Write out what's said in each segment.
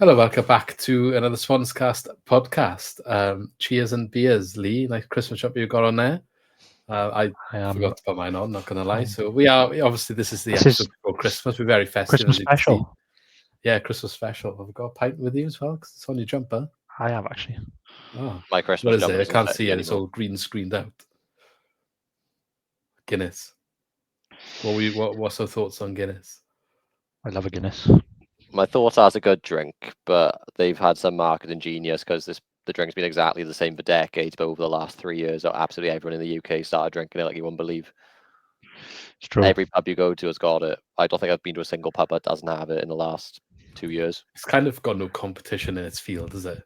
Hello, welcome back to another SwansCast podcast. Cheers and beers, Lee. Nice Christmas shop you got on there. I forgot to put mine on, not going to lie. So obviously this is the episode before Christmas. We're very festive. Christmas special. Yeah, Christmas special. Have we got a pint with you as well? Because it's on your jumper. I have actually. Oh, my Christmas jumper. I can't see it. It's all green screened out. Guinness. What's your thoughts on Guinness? I love a Guinness. My thoughts are it's a good drink, but they've had some marketing genius because the drink's been exactly the same for decades, but over the last 3 years, absolutely everyone in the UK started drinking it like you wouldn't believe. It's true. Every pub you go to has got it. I don't think I've been to a single pub that doesn't have it in the last 2 years. It's kind of got no competition in its field, is it?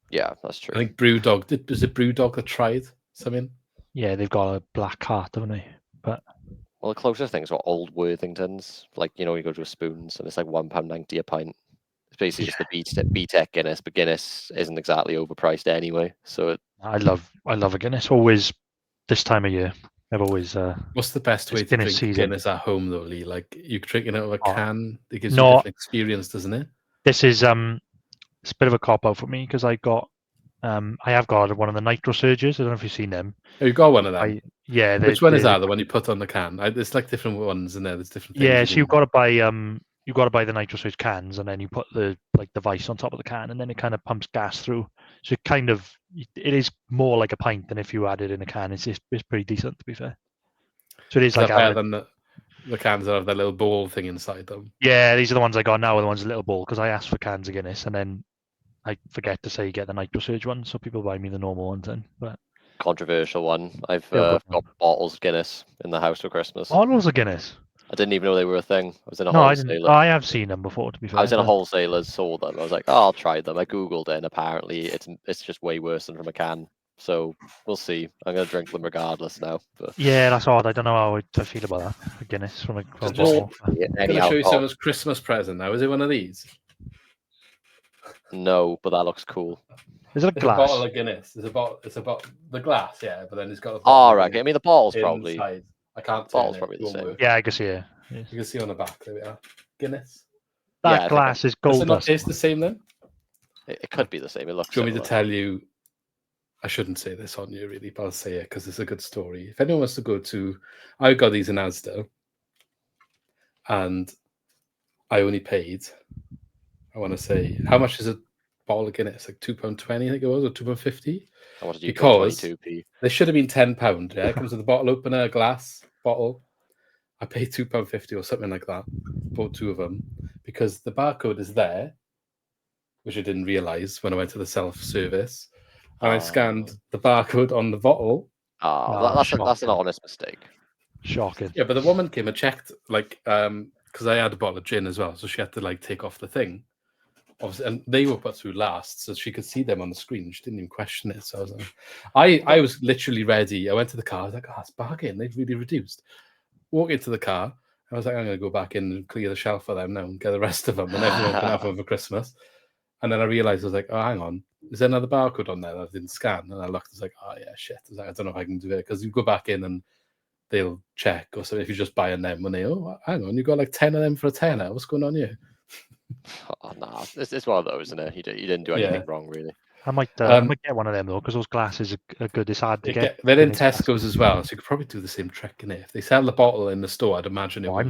Yeah, that's true. I think Brewdog, was it Brewdog that tried something? Yeah, they've got a black heart, haven't they? But well, the closest things are old Worthingtons. Like, you go to a Spoons and it's like £1.90 a pint. It's basically just the B-Tech Guinness, but Guinness isn't exactly overpriced anyway. So I love a Guinness. Always this time of year. I've always. What's the best way to drink Guinness at home, though, Lee? Like you drinking out of a can, it gives you a different experience, doesn't it? This is it's a bit of a cop out for me because I have got one of the Nitro Surges. I don't know if you've seen them. Oh, you got one of them? Which one is that? The one you put on the can? There's like different ones in there. There's different things. Yeah, so you've got to buy the Nitro Surge cans, and then you put the vice on top of the can, and then it kind of pumps gas through. So it is more like a pint than if you had it in a can. It's pretty decent, to be fair. So it is like better than the cans that have that little ball thing inside them. Yeah, these are the ones I got now. Are the ones with a little ball because I asked for cans of Guinness, and then I forget to say get the Nitro Surge one, so people buy me the normal ones then. But controversial one. I've got bottles of Guinness in the house for Christmas. Bottles of Guinness? I didn't even know they were a thing. I was in a wholesaler. I have seen them before, to be fair. I was in a wholesaler, saw them. I was like, oh, I'll try them. I Googled it, and apparently it's just way worse than from a can. So we'll see. I'm going to drink them regardless now. But... yeah, that's odd. I don't know how I feel about that. A Guinness from a bottle. I'm going to show you someone's Christmas present now. Is it one of these? No, but that looks cool. Is it a glass? A bottle of Guinness. It's about the glass, yeah. But then it's got. Oh, right. I mean, the bottle's probably. Inside. I can't. Bottle's probably the same. Yeah, I can see it. You can see on the back. There we are. Guinness. That glass is gold. Does it not taste the same then? It could be the same. It looks. Do you want me to tell you? I shouldn't say this on you really, but I'll say it because it's a good story. If anyone wants to go to, I got these in Asda, and I only paid. I want to say how much is a bottle of Guinness? Like £2.20, I think it was, or £2.50. Because they should have been £10. Yeah, it comes with a bottle opener, a glass bottle. I paid £2.50 or something like that. Bought two of them because the barcode is there, which I didn't realize when I went to the self-service. And I scanned the barcode on the bottle. That's an honest mistake. Shocking. Yeah, but the woman came and checked, because I had a bottle of gin as well, so she had to take off the thing. Obviously, and they were put through last, so she could see them on the screen. She didn't even question it. So I was I was literally ready. I went to the car. I was like, it's bargain. They've really reduced. Walk into the car. I was like, I'm going to go back in and clear the shelf for them now and get the rest of them, and everyone can have them for Christmas. And then I realized, I was like, oh, hang on. Is there another barcode on there that I didn't scan? And I looked, I was like, oh, yeah, shit. I was like, I don't know if I can do it. Because you go back in and they'll check or something. If you just buy them, when they, hang on, you got 10 of them for a tenner. What's going on here? Oh, nah. It's one of those, isn't it? You didn't do anything wrong, really. I might get one of them, though, because those glasses are good. It's hard to get. They're in Tesco's as well, so you could probably do the same trick in it. If they sell the bottle in the store, I'd imagine it would.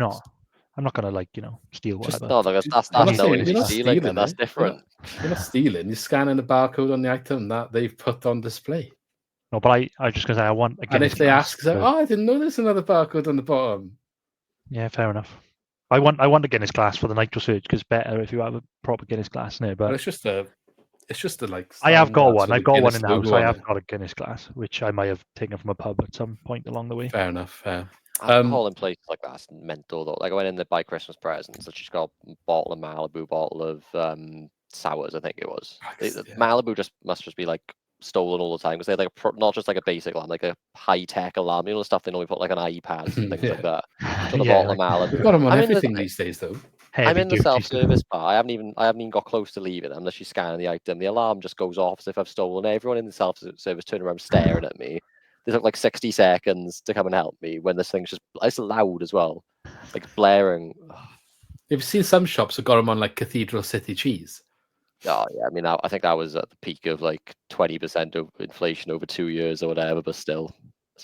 I'm not going to, steal whatever. That's not stealing. That's different. You're not stealing. You're scanning the barcode on the item that they've put on display. No, but I was just going to say, I want a Guinness. And if they ask, I didn't know there's another barcode on the bottom. Yeah, fair enough. I want a Guinness glass for the Nitro Surge because it's better if you have a proper Guinness glass in there. But it's just a I have got one. I've got one in the house. I have got a Guinness glass, which I might have taken from a pub at some point along the way. Fair enough. Fair. Alcohol in places like that's mental though. Like I went in there by Christmas presents. So she's got a bottle of Malibu, bottle of sours. I think it was. Malibu must just be stolen all the time because they had not just a basic alarm, like a high tech alarm. You know the stuff they normally put on iPads and things like that. Got a bottle of Malibu. We've got them on everything these days though. I'm in the self-service bar. I haven't even got close to leaving unless she's scanning the item. The alarm just goes off as if I've stolen. Everyone in the self-service turn around staring at me. They took 60 seconds to come and help me when this thing's it's loud as well, blaring. You've seen some shops have got them on Cathedral City cheese. Oh yeah, I mean, I think that was at the peak of like 20% of inflation over 2 years or whatever, but still.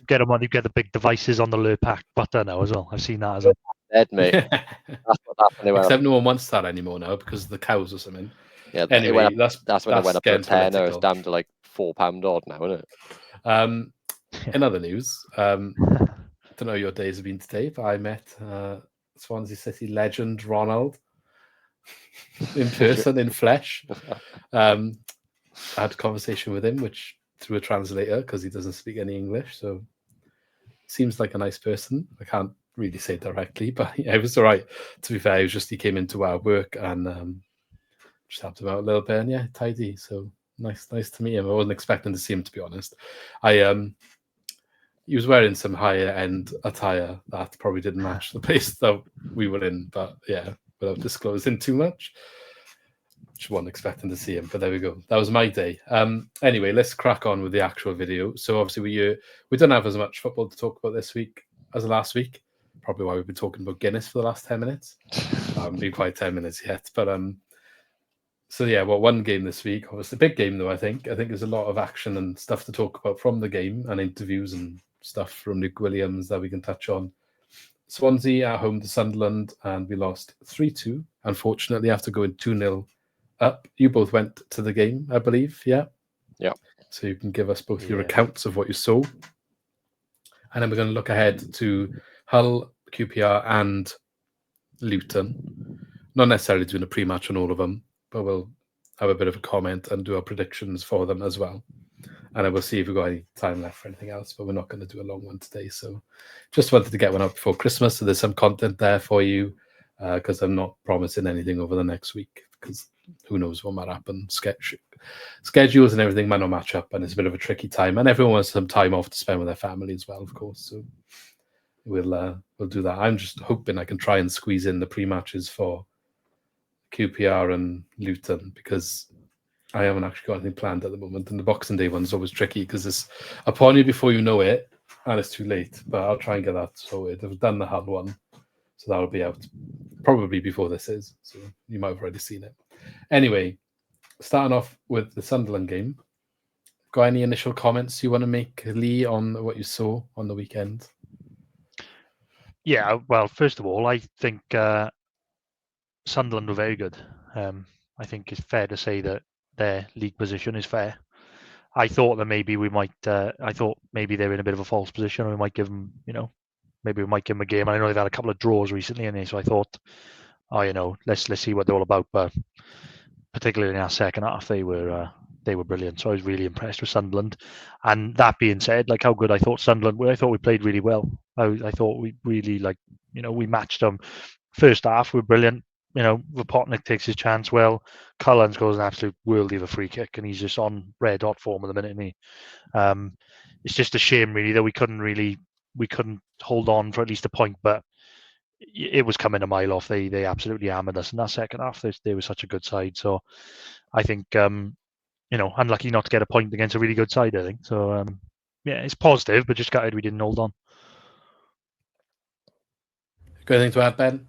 Get them on. You get the big devices on the Lurpak butter now as well. I've seen that as well. Dead, mate. That's when they went Except up. no one wants that anymore now because of the cows or something. Yeah, Anyway, that's when it went up to getting 10, or it's political. down to like £4 odd now, isn't it? In other news, don't know your days have been today, but I met Swansea City legend Ronald in person, in flesh. I had a conversation with him, which through a translator because he doesn't speak any English. So seems like a nice person. I can't really say directly, but yeah, it was all right. To be fair, he came into our work and just helped him out a little bit, and yeah, tidy. So nice to meet him. I wasn't expecting to see him, to be honest. He was wearing some higher end attire that probably didn't match the place that we were in, but yeah, without disclosing too much. Just wasn't expecting to see him, but there we go. That was my day. Anyway, let's crack on with the actual video. So obviously we don't have as much football to talk about this week as last week. Probably why we've been talking about Guinness for the last 10 minutes. I haven't been quite 10 minutes yet, but so yeah, one game this week. Obviously, big game though. I think there's a lot of action and stuff to talk about from the game and interviews and stuff from Luke Williams that we can touch on. Swansea at home to Sunderland, and we lost 3-2. Unfortunately, after going 2-0 up. You both went to the game, I believe. Yeah. Yeah. So you can give us both your accounts of what you saw, and then we're going to look ahead to Hull, QPR, and Luton. Not necessarily doing a pre-match on all of them, but we'll have a bit of a comment and do our predictions for them as well. And I will see if we've got any time left for anything else, but we're not going to do a long one today. So just wanted to get one out before Christmas. So there's some content there for you because I'm not promising anything over the next week because who knows what might happen. Schedules and everything might not match up, and it's a bit of a tricky time. And everyone wants some time off to spend with their family as well, of course. So we'll do that. I'm just hoping I can try and squeeze in the pre-matches for QPR and Luton because I haven't actually got anything planned at the moment. And the Boxing Day one's always tricky because it's upon you before you know it, and it's too late. But I'll try and get that sorted. I've done the Hull one, so that'll be out probably before this is. So you might have already seen it. Anyway, starting off with the Sunderland game. Got any initial comments you want to make, Lee, on what you saw on the weekend? Yeah, well, first of all, I think Sunderland were very good. I think it's fair to say that their league position is fair. I thought that maybe we might. I thought maybe they're in a bit of a false position, and we might give them, maybe we might give them a game. I know they've had a couple of draws recently, and so I thought, let's see what they're all about. But particularly in our second half, they were brilliant. So I was really impressed with Sunderland. And that being said, like how good I thought Sunderland were, I thought we played really well. I thought we really we matched them. First half, we were brilliant. Vopotnik takes his chance well. Cullen scores an absolute worldie of a free kick, and he's just on red hot form at the minute. And it's just a shame, really, that we couldn't hold on for at least a point. But it was coming a mile off. They absolutely hammered us in that second half. They were such a good side. So I think unlucky not to get a point against a really good side. I think so. Yeah, it's positive, but just gutted we didn't hold on. Got anything to add, Ben?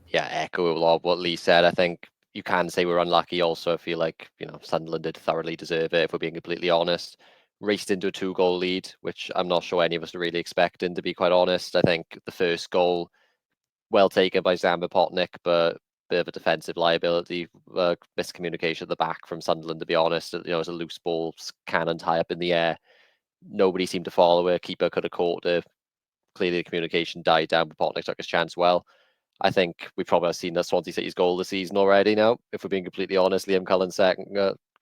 Yeah, echo a lot of what Lee said. I think you can say we're unlucky. Also, I feel like Sunderland did thoroughly deserve it. If we're being completely honest, raced into a 2-goal lead, which I'm not sure any of us are really expecting. To be quite honest, I think the first goal, well taken by Vopotnik, but bit of a defensive liability, miscommunication at the back from Sunderland. To be honest, it was a loose ball, cannon high up in the air. Nobody seemed to follow it. Keeper could have caught it. Clearly, the communication died down. Vopotnik took his chance well. I think we've probably seen the Swansea City's goal this season already now, if we're being completely honest. Liam Cullen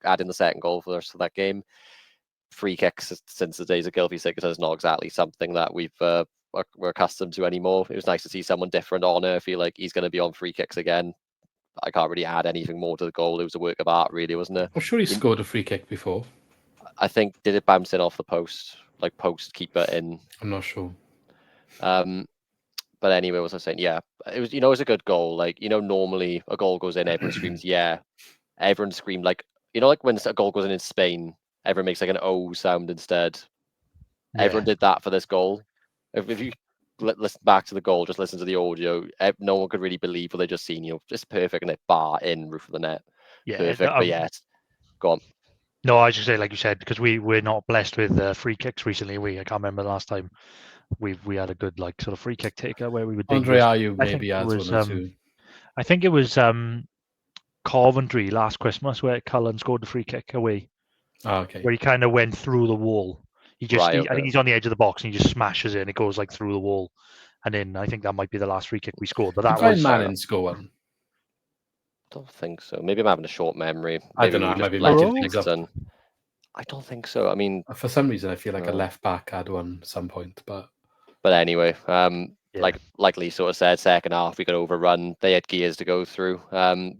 adding the second goal for the rest of that game. Free kicks since the days of Gylfi Sigurdsson is not exactly something that we're accustomed to anymore. It was nice to see someone different on it. I feel like he's going to be on free kicks again. I can't really add anything more to the goal. It was a work of art, really, wasn't it? I'm sure he scored a free kick before. I think, did it bounce in off the post, like post keeper in? I'm not sure. But anyway, what was I saying? Yeah, it was. It was a good goal. Like normally a goal goes in, everyone screams, yeah. Everyone screamed like like when a goal goes in Spain, everyone makes like an O sound instead. Yeah. Everyone did that for this goal. If you listen back to the goal, just listen to the audio. No one could really believe what they just seen. Just perfect and it bar in roof of the net. perfect. But yeah, go on. No, I should say, like you said, because we're not blessed with free kicks recently. I can't remember the last time we had a good like sort of free kick taker where we were Andre dangerous. Ayew maybe adds one or two. I think it was Coventry last Christmas where Cullen scored the free kick away. Oh, okay. Where he kind of went through the wall. I think he's on the edge of the box and he just smashes it and it goes like through the wall. And then I think that might be the last free kick we scored. But that was Manning score one. Don't think so. Maybe I'm having a short memory. Maybe I don't know. Maybe I don't think so. I mean, for some reason, I feel like a left back had one at some point, but anyway, like Lee sort of said, second half we got overrun. They had gears to go through.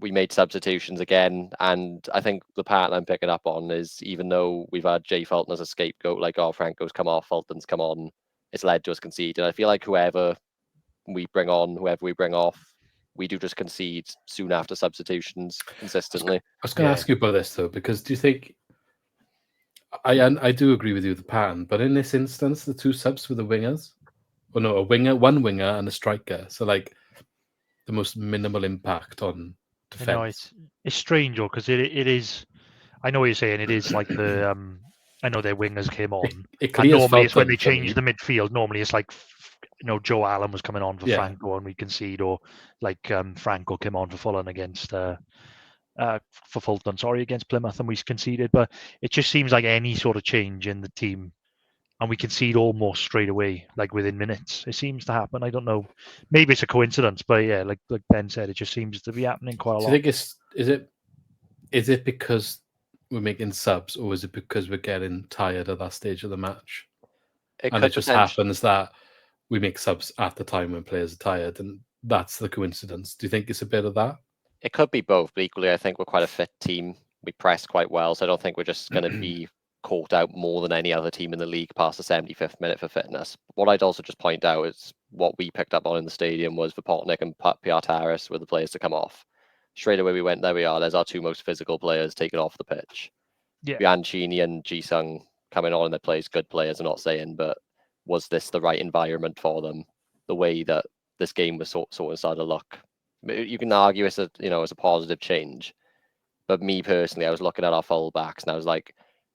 We made substitutions again, and I think the pattern I'm picking up on is even though we've had Jay Fulton as a scapegoat, like Franco's come off, Fulton's come on, it's led to us conceding. I feel like whoever we bring on, whoever we bring off, we do just concede soon after substitutions consistently. I was going to ask you about this though, because do you think I do agree with you with the pattern, but in this instance, the two subs were the wingers. Or no, one winger and a striker. So like the most minimal impact on defense. No, it's strange though, because it is. I know what you're saying. It is like the I know their wingers came on. And normally it's when they change the midfield. Normally it's like Joe Allen was coming on for Franco and we concede, or like Franco came on for Fulham against for Fulton, against Plymouth and we conceded. But it just seems like any sort of change in the team and we concede almost straight away, like within minutes. It seems to happen. I don't know. Maybe it's a coincidence, but yeah, like Ben said, it just seems to be happening quite a lot. Do you think is it because we're making subs, or is it because we're getting tired at that stage of the match? It just happens that we make subs at the time when players are tired, and that's the coincidence. Do you think it's a bit of that? It could be both, but equally, I think we're quite a fit team. We press quite well, so I don't think we're just going to be caught out more than any other team in the league past the 75th minute for fitness. What I'd also just point out is what we picked up on in the stadium was Vipotnik and Piataris were the players to come off. Straight away we went, there we are, there's our two most physical players taken off the pitch. Yeah. Bianchini and Ji-sung coming on in their place, good players, I'm not saying, but was this the right environment for them? The way that this game was sort of started to look. You can argue it's a positive change. But me personally, I was looking at our full-backs and I was like,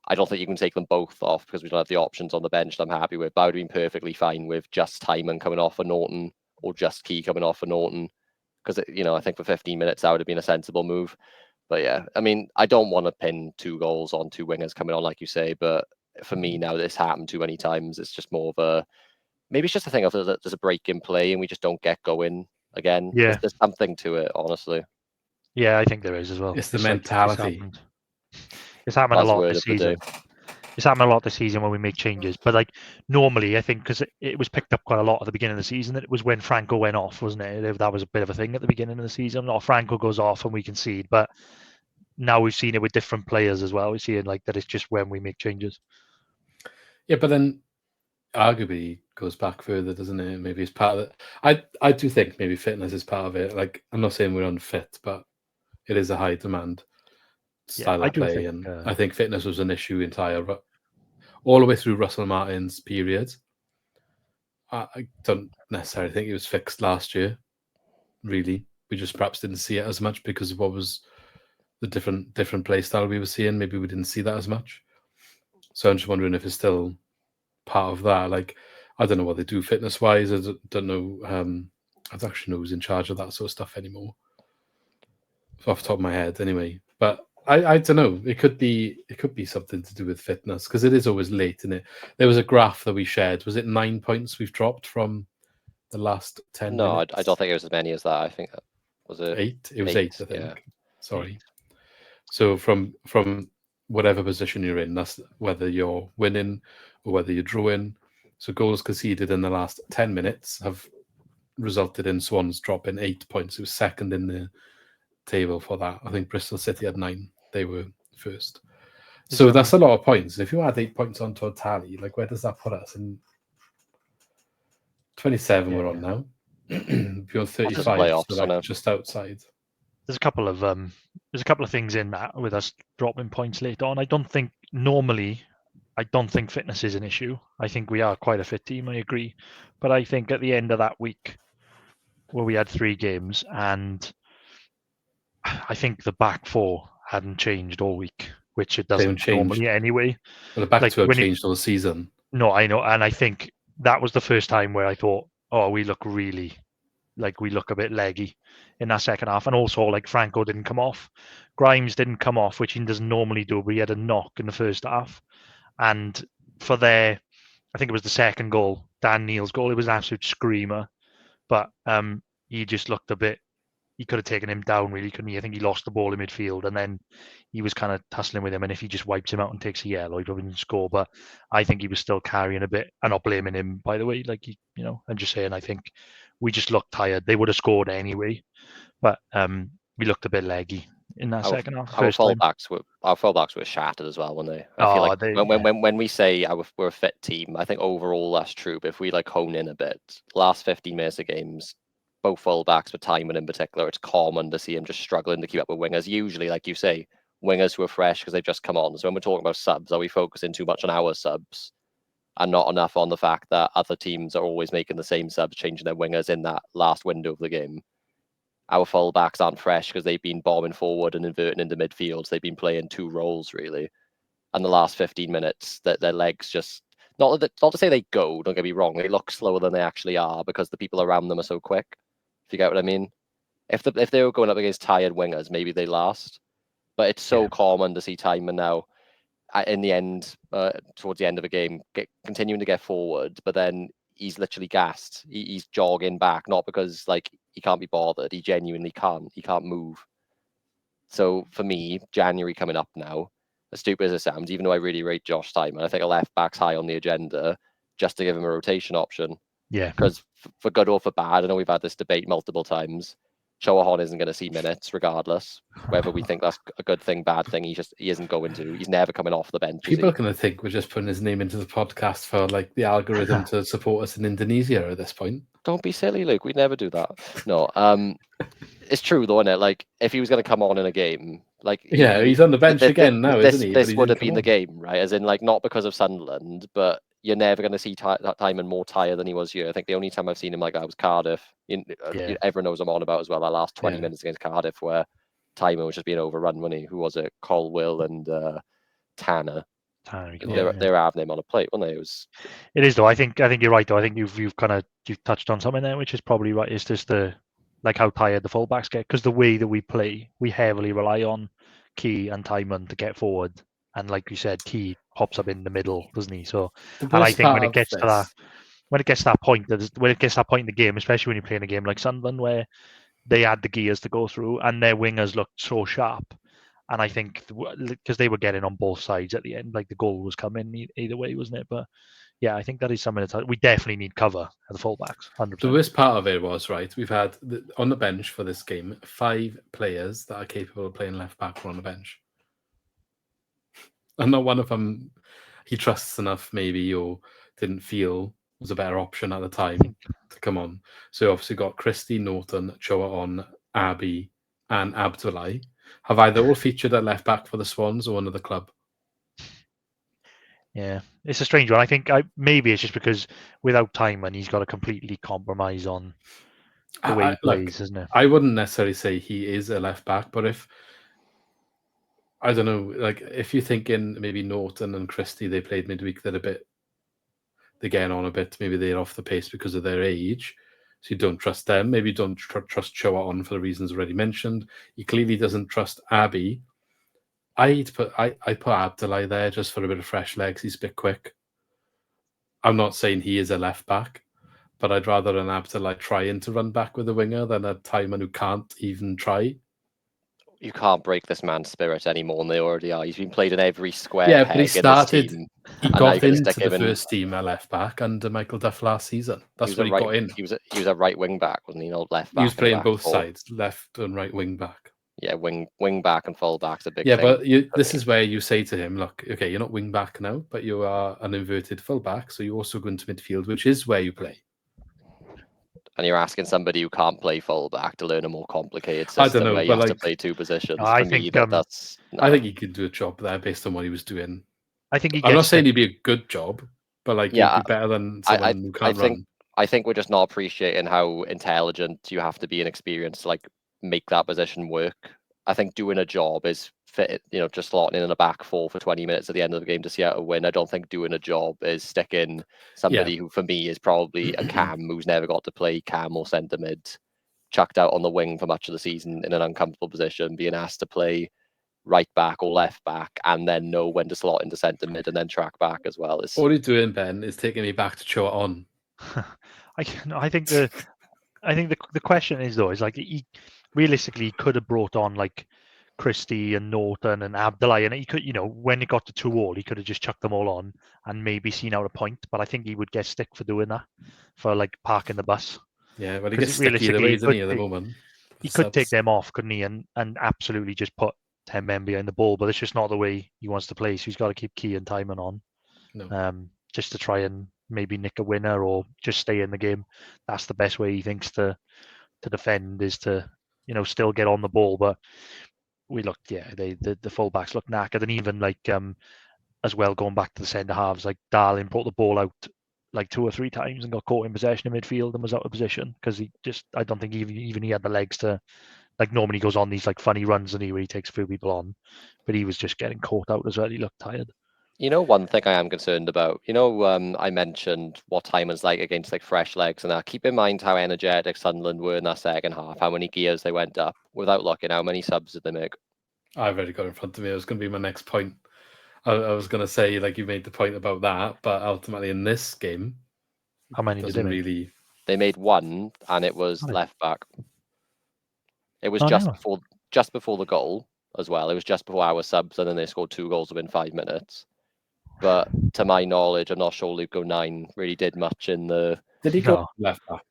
I don't think you can take them both off because we don't have the options on the bench that I'm happy with. But I would have been perfectly fine with just Timon coming off for Norton or just Key coming off for Norton. Because, I think for 15 minutes, that would have been a sensible move. But yeah, I mean, I don't want to pin 2 goals on 2 wingers coming on, like you say. But for me now, this happened too many times. It's just more of maybe it's just a thing of there's a break in play and we just don't get going again. Yeah. There's something to it, honestly. Yeah, I think there is as well. It's the mentality. It's happened a lot this season. It's happened a lot this season when we make changes. But like normally, I think because it was picked up quite a lot at the beginning of the season, that it was when Franco went off, wasn't it? That was a bit of a thing at the beginning of the season. Franco goes off and we concede. But now we've seen it with different players as well. We're seeing like that it's just when we make changes. Yeah, but then arguably goes back further, doesn't it? Maybe it's part of it. I do think maybe fitness is part of it. Like I'm not saying we're unfit, but it is a high demand style of play, and I think fitness was an issue all the way through Russell Martin's period. I don't necessarily think it was fixed last year. Really, we just perhaps didn't see it as much because of what was the different play style we were seeing. Maybe we didn't see that as much. So I'm just wondering if it's still part of that. Like I don't know what they do fitness wise. I don't know. I don't actually know who's in charge of that sort of stuff anymore. Off the top of my head, anyway. But I don't know. It could be something to do with fitness because it is always late, isn't it? There was a graph that we shared. Was it 9 points we've dropped from the last 10 No, minutes? I don't think it was as many as that. I think that was 8. It was 8, I think. Yeah. Sorry. So from whatever position you're in, that's whether you're winning or whether you're drawing. So goals conceded in the last 10 minutes have resulted in Swans dropping 8 points. It was second in the table for that. I think Bristol City had 9. They were first. So that's a lot of points. If you add 8 points onto a tally, like where does that put us? In 27 we're on now. Beyond 35, so like just outside. There's a couple of things in that with us dropping points later on. I don't think fitness is an issue. I think we are quite a fit team, I agree. But I think at the end of that week where we had 3 games and I think the back four hadn't changed all week, which it They haven't doesn't changed. normally anyway. Well, the back Like, two have when changed all season. No, I know, and I think that was the first time where I thought, oh, we look really we look a bit leggy in that second half, and also like Franco didn't come off, Grimes didn't come off, which he doesn't normally do, but he had a knock in the first half, and for I think it was the second goal, Dan Neil's goal, it was an absolute screamer, but he just looked a bit. He could have taken him down, really, couldn't he? I think he lost the ball in midfield, and then he was kind of tussling with him. And if he just wipes him out and takes a yellow, he probably didn't score. But I think he was still carrying a bit. I'm not blaming him, by the way. I'm just saying I think we just looked tired. They would have scored anyway, but we looked a bit leggy in that second half. Our fullbacks were shattered as well, weren't they? I feel like when we say we're a fit team, I think overall that's true. But if we hone in a bit, last 15 minutes of games, both fullbacks, but Timon in particular, it's common to see him just struggling to keep up with wingers. Usually, like you say, wingers who are fresh because they've just come on. So when we're talking about subs, are we focusing too much on our subs and not enough on the fact that other teams are always making the same subs, changing their wingers in that last window of the game? Our fullbacks aren't fresh because they've been bombing forward and inverting into midfield. So they've been playing two roles, really. And the last 15 minutes, their legs just... Not to say they go, don't get me wrong. They look slower than they actually are because the people around them are so quick. If you get what I mean? If they were going up against tired wingers, maybe they last. But it's so common to see Timon now, in the end, towards the end of a game, continuing to get forward, but then he's literally gassed. He's jogging back, not because he can't be bothered. He genuinely can't. He can't move. So for me, January coming up now, as stupid as it sounds, even though I really rate Josh Timon, I think a left back's high on the agenda just to give him a rotation option. Yeah. Because for good or for bad, I know we've had this debate multiple times. Choahon isn't going to see minutes regardless, whether we think that's a good thing, bad thing. He isn't going to. He's never coming off the bench. People are going to think we're just putting his name into the podcast for the algorithm to support us in Indonesia at this point. Don't be silly, Luke. We'd never do that. No, it's true though, isn't it? If he was going to come on in a game, he's on the bench again now, isn't he? This would have been the game, right? As in, not because of Sunderland, but you're never going to see Timon more tired than he was here. I think the only time I've seen him like that was Cardiff. Everyone knows I'm on about as well. That last 20 minutes against Cardiff where Timon was just being overrun, wasn't he? Who was it? Colwill and Tanner. They were having him on a plate, weren't they? It is though. I think you're right though. I think you've touched on something there, which is probably right. It's just how tired the fullbacks get, because the way that we play, we heavily rely on Key and Timon to get forward, and like you said, Key pops up in the middle, doesn't he? So, and I think when it gets to that point in the game, especially when you're playing a game like Sunderland where they had the gears to go through and their wingers looked so sharp, and I think because they were getting on both sides at the end, the goal was coming either way, wasn't it? But yeah, I think that is something that we definitely need cover at the fullbacks. 100%. The worst part of it was, right, we've had on the bench for this game 5 players that are capable of playing left back on the bench, and not one of them he trusts enough, maybe, or didn't feel was a better option at the time to come on. So obviously got Christie, Norton, Choahon, Abbey, and Abdullahi. Have either all featured at left back for the Swans or another club? Yeah, it's a strange one. I think maybe it's just because without Timon, he's got to completely compromise on the way he plays, isn't it? I wouldn't necessarily say he is a left back, but if I don't know, if you're thinking maybe Norton and Christie, they played midweek, they're getting on a bit. Maybe they're off the pace because of their age, so you don't trust them. Maybe you don't trust Choahon for the reasons already mentioned. He clearly doesn't trust Abbey. I put Abdullahi there just for a bit of fresh legs. He's a bit quick. I'm not saying he is a left back, but I'd rather an Abdullahi trying to run back with a winger than a Timon who can't even try. You can't break this man's spirit anymore than they already are. He's been played in every square. Yeah, but he started. He got into the first team at left back under Michael Duff last season. That's what he got in. He was a right wing back, wasn't he? Not left back. He was playing both sides, left and right wing back. Yeah, wing back and full back's a big thing. Yeah, but this is where you say to him, look, okay, you're not wing back now, but you are an inverted full back, so you also go into midfield, which is where you play. And you're asking somebody who can't play full back to learn a more complicated system where you have to play 2 positions. I think he could do a job there based on what he was doing. I'm not saying he'd be a good job, but he'd be better than someone who can't run. I think we're just not appreciating how intelligent you have to be and experienced to make that position work. I think doing a job is fit it, just slotting in a back four for 20 minutes at the end of the game to see how to win. I don't think doing a job is sticking somebody who, for me, is probably a cam who's never got to play cam or centre mid, chucked out on the wing for much of the season in an uncomfortable position, being asked to play right back or left back, and then know when to slot into centre mid and then track back as well. All he's doing, Ben, is taking me back to Cho On. I think the question is though, is like he realistically could have brought on like Christie and Norton and Abdullah, and he could, when it got to 2-2, he could have just chucked them all on and maybe seen out a point. But I think he would get stick for doing that, for like parking the bus. Yeah, but he gets sticky either way, doesn't he, at the moment? He could take them off, couldn't he, and absolutely just put 10 men behind the ball. But it's just not the way he wants to play. So he's got to keep Key and Timon on, just to try and maybe nick a winner or just stay in the game. That's the best way he thinks to defend, is to still get on the ball. But we looked, the fullbacks looked knackered, and even like as well, going back to the centre halves, like Darling brought the ball out like 2 or 3 times and got caught in possession in midfield and was out of position because I don't think even he had the legs to, like, normally goes on these like funny runs and where he takes a few people on, but he was just getting caught out as well. He looked tired. One thing I am concerned about, I mentioned what Timon's like against like fresh legs and that. Keep in mind how energetic Sunderland were in that second half, how many gears they went up. Without looking, how many subs did they make? I've already got in front of me. It was going to be my next point. I was going to say, like, you made the point about that, but ultimately in this game, how many did they make? They made 1, and it was left back. It was just before the goal as well. It was just before our subs, and then they scored 2 goals within 5 minutes. But to my knowledge, I'm not sure Luke O'Nine really did much in the... Did he go left back?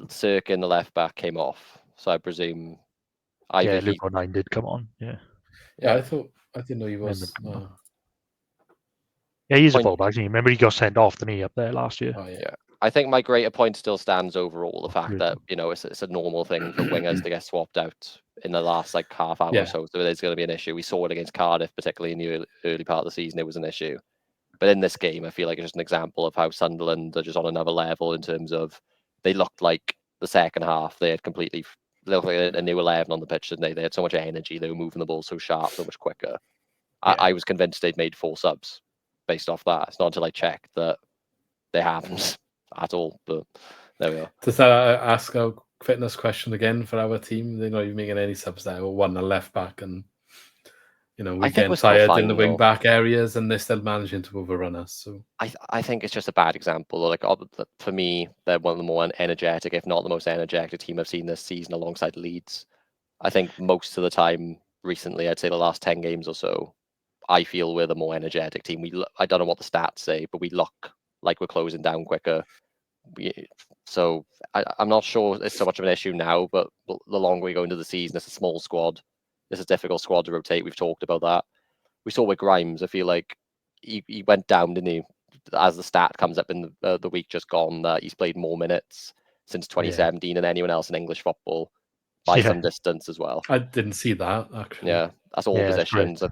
Cirque in the left back came off, so I presume... Luke O'Nine did come on, Yeah, I didn't know he was... Yeah, he's a fullback. Remember he got sent off, didn't he, up there last year? Oh, yeah. I think my greater point still stands overall, the fact that, it's a normal thing for wingers to get swapped out in the last like half hour or so. So there's going to be an issue. We saw it against Cardiff, particularly in the early part of the season, it was an issue. But in this game, I feel like it's just an example of how Sunderland are just on another level in terms of they looked like the second half. They looked like a new 11 on the pitch, didn't they? They had so much energy. They were moving the ball so sharp, so much quicker. Yeah. I was convinced they'd made 4 subs based off that. It's not until I checked that they haven't at all, but there we are. Does that ask a fitness question again for our team? They're not even making any subs there, or 1 a left back, and we're getting tired in the wing back areas, and they're still managing to overrun us. So I think it's just a bad example. Like, for me, they're one of the more energetic, if not the most energetic team I've seen this season, alongside Leeds. I think most of the time recently, I'd say the last 10 games or so, I feel we're the more energetic team. I don't know what the stats say, but we look like we're closing down quicker. So I'm not sure it's so much of an issue now, but the longer we go into the season, it's a small squad. It's a difficult squad to rotate. We've talked about that. We saw with Grimes, I feel like he went down, didn't he? As the stat comes up in the week just gone, that he's played more minutes since 2017 than anyone else in English football by some distance as well. I didn't see that, actually. Yeah, that's all positions.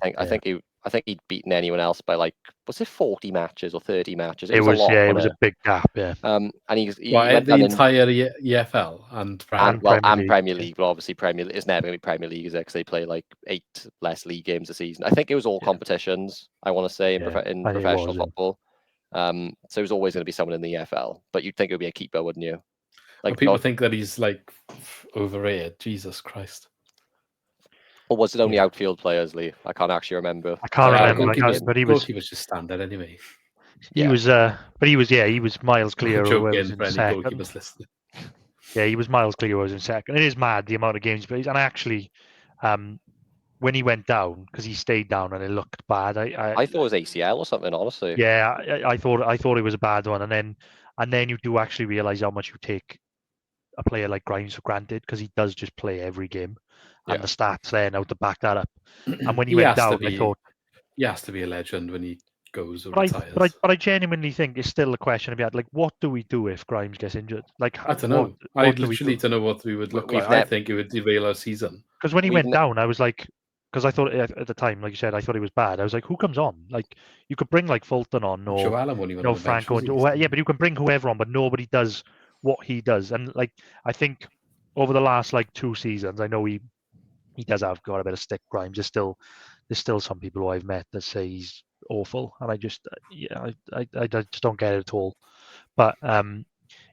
I think he'd beaten anyone else by, like, was it 40 matches or 30 matches? It was a lot. It was a big gap. Yeah. And he went the entire EFL and Premier League. Well, obviously Premier League is never going to be Premier League, is it? Because they play like 8 less league games a season. I think it was all competitions, I want to say, in professional football. So it was always going to be someone in the EFL. But you'd think it would be a keeper, wouldn't you? Like, people think that he's like overrated. Jesus Christ. Or was it only outfield players, Lee? I can't actually remember. I can't remember, but he was just standard anyway. He was he was miles clear. Yeah, he was miles clear. Was in second. It is mad the amount of games he plays, and I actually, when he went down, because he stayed down and it looked bad. I thought it was ACL or something, honestly. Yeah, I thought it was a bad one, and then you do actually realize how much you take a player like Grimes for granted, because he does just play every game. And the stats there now to back that up. And when he went down, I thought he has to be a legend when he goes or retires. But I genuinely think it's still a question about, like, what do we do if Grimes gets injured? Like, I don't know. I literally don't know what we would look like. I think it would derail our season. Because when he went down, I was like, because I thought at the time, like you said, I thought he was bad. I was like, who comes on? Like, you could bring like Fulton on, or Franco, but you can bring whoever on, but nobody does what he does. And like, I think over the last like 2 seasons, I know he he does have got a bit of stick. Grimes. There's still some people who I've met that say he's awful, and I just I just don't get it at all. But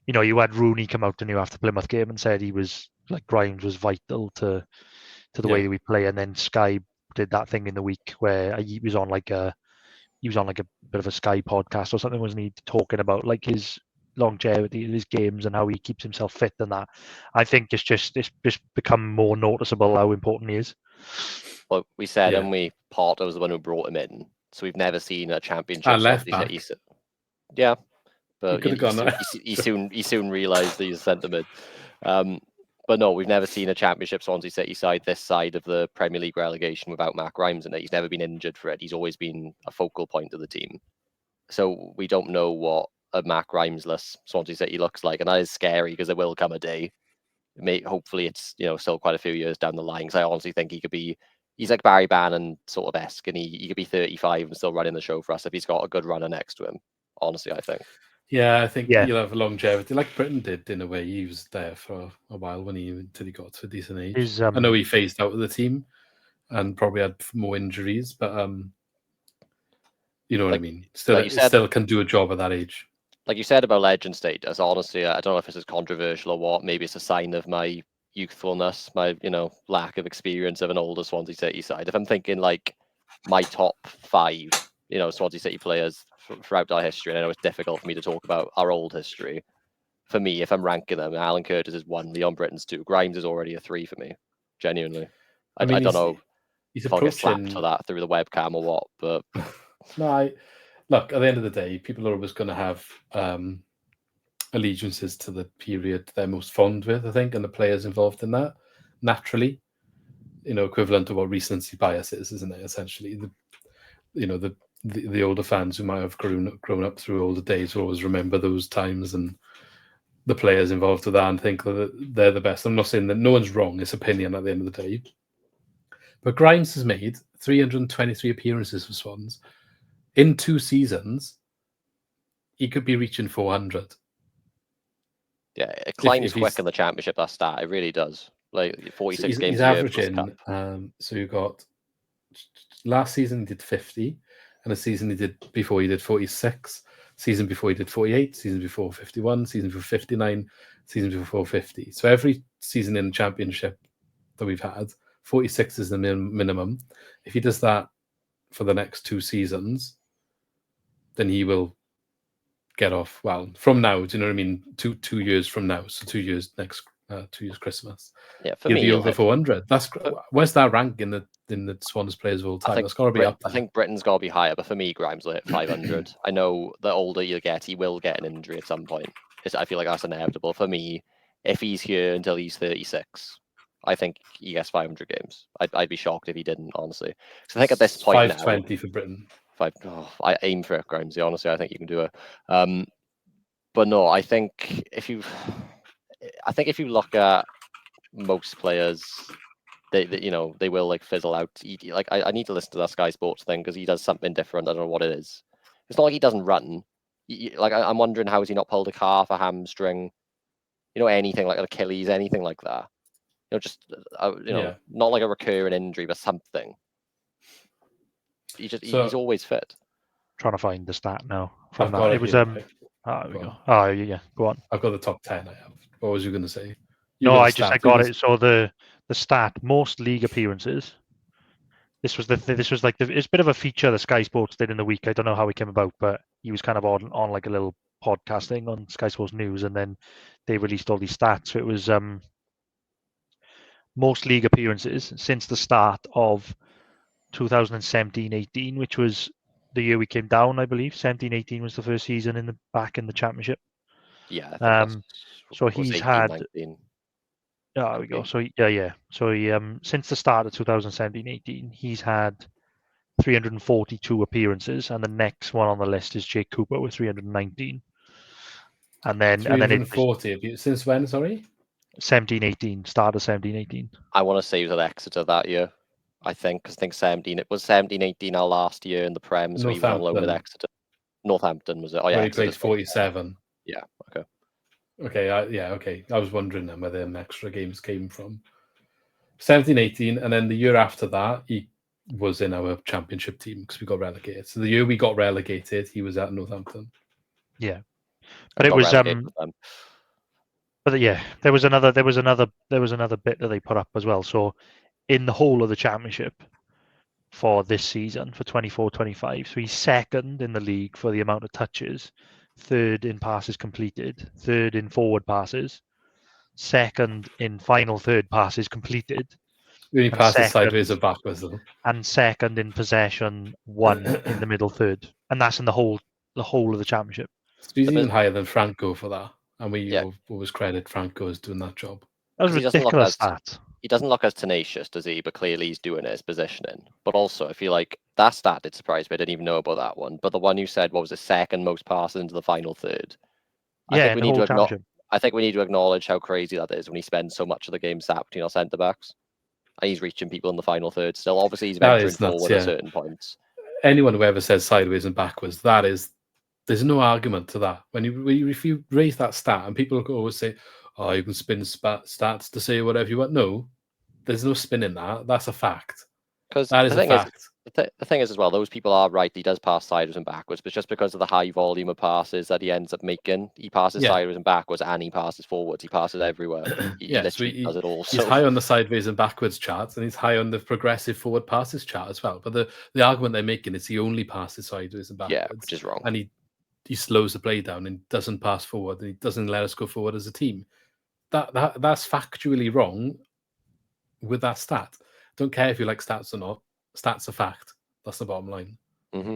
you had Rooney come out to you after Plymouth game and said he was like Grimes was vital to the way that we play, and then Sky did that thing in the week where he was on like a bit of a Sky podcast or something, wasn't he, talking about like his longevity in his games and how he keeps himself fit and that. I think it's just become more noticeable how important he is. Well, we said, and we Potter was the one who brought him in, so we've never seen a championship. Left back. Yeah, but he soon realised he's centre mid. But no, we've never seen a championship Swansea City side this side of the Premier League relegation without Matt Grimes in it. He's never been injured for it. He's always been a focal point of the team. So we don't know what a Matt Grimesless Swansea City looks like, and that is scary because there will come a day. Hopefully, it's still quite a few years down the line. Because I honestly think he's like Barry Bannon sort of esque, and he could be 35 and still running the show for us if he's got a good runner next to him. Honestly, I think. Yeah, I think you'll have longevity, like Britain did in a way. He was there for a while until he got to a decent age. I know he phased out of the team and probably had more injuries, but you know what I mean. Still can do a job at that age. Like you said about legend status, honestly, I don't know if this is controversial or what. Maybe it's a sign of my youthfulness, my lack of experience of an older Swansea City side. If I'm thinking like my top 5, Swansea City players throughout our history, and I know it's difficult for me to talk about our old history. For me, if I'm ranking them, Alan Curtis is 1, Leon Britton's 2, Grimes is already a 3 for me. Genuinely, I don't know if I'll get slapped for that through the webcam or what, but no. Look, at the end of the day, people are always going to have allegiances to the period they're most fond with, I think, and the players involved in that naturally. Equivalent to what recency bias is, isn't it? Essentially, the older fans who might have grown up through older days will always remember those times and the players involved with that and think that they're the best. I'm not saying that no one's wrong. It's opinion at the end of the day. But Grimes has made 323 appearances for Swans. In 2 seasons, he could be reaching 400. Yeah, it climbs quick in the championship, that stat. It really does. Like 46 games he's a year averaging, so you got last season he did 50, and the season before he did 46, season before he did 48, season before 51, season before 59, season before 50. So every season in the championship that we've had, 46 is the minimum. If he does that for the next 2 seasons, then he will get off. Well, from now, do you know what I mean? 2 years from now, so 2 years next. 2 years Christmas. Yeah, for he'll me, be over 400. Where's that rank in the Swans players of all time? That's got to be up there. I think Britain's got to be higher, but for me, Grimes will hit 500. I know the older you get, he will get an injury at some point. I feel like that's inevitable. For me, if he's here until he's 36, I think he gets 500 games. I'd be shocked if he didn't, honestly. So I think at this point 520 for Britain. I aim for it, Grimes. Honestly, I think you can do it. But no, I think if you look at most players, they will like fizzle out. I need to listen to that Sky Sports thing because he does something different. I don't know what it is. It's not like he doesn't run. I'm wondering how has he not pulled a calf, a hamstring, anything like an Achilles, anything like that. Not like a recurring injury, but something. He's always fit. Trying to find the stat now. I've got it was there we go. Oh yeah, go on. I've got the top 10. I have. What was you going to say? I got it. So the stat, most league appearances. This was it's a bit of a feature that Sky Sports did in the week. I don't know how it came about, but he was kind of on like a little podcast thing on Sky Sports News, and then they released all these stats. So it was most league appearances since the start of 2017-18, which was the year we came down, I believe. 17-18 was the first season back in the championship. Yeah. So he's 18, had. 19. There we go. So yeah. So he since the start of 2017-18, he's had 342 appearances, and the next one on the list is Jake Cooper with 319. And then 340 since when? Sorry. 17-18, start of 17-18. I want to say he was at Exeter that year. I think 17-18 our last year in the Prem, so he was on loan with Exeter. Northampton was it? Oh yeah, he played 47. Yeah. Okay. Okay. Okay. I was wondering then where them extra games came from. 17-18, and then the year after that, he was in our championship team because we got relegated. So the year we got relegated, he was at Northampton. Yeah, I but it got was relegated with them. But yeah, there was another bit that they put up as well. So in the whole of the championship for this season for 24-25, so he's second in the league for the amount of touches, third in passes completed, third in forward passes, second in final third passes completed, We only and passes second sideways or backwards though. and second in possession one in the middle third, and that's in the whole of the championship. So he's The even bus- higher than Franco for that, and we Yeah. always credit Franco as doing that job. That was 'Cause he doesn't look ridiculous. as- That He doesn't look as tenacious, does he? But clearly he's doing it as positioning. But also, I feel like that stat did surprise me. I didn't even know about that one. But the one you said, what was it, second most passes into the final third? yeah, in the whole championship. I think we need to acknowledge how crazy that is when he spends so much of the game sat between our centre backs. And he's reaching people in the final third still. Obviously, he's That venturing is nuts, forward yeah. at certain points. Anyone who ever says sideways and backwards, there's no argument to that. If you raise that stat, and people always say, "Oh, you can spin stats to say whatever you want." No, there's no spin in that. That's a fact. Because That is a fact. the thing is as well, those people are right. He does pass sideways and backwards, but just because of the high volume of passes that he ends up making, he passes Yeah. sideways and backwards, and he passes forwards. He passes everywhere. He Yeah, so literally does it all. He's So high on the sideways and backwards charts, and he's high on the progressive forward passes chart as well. But the argument they're making is he only passes sideways and backwards. yeah, which is wrong. And he slows the play down and doesn't pass forward, and he doesn't let us go forward as a team. That's factually wrong with that stat. Don't care if you like stats or not. Stats are fact. That's the bottom line. hmm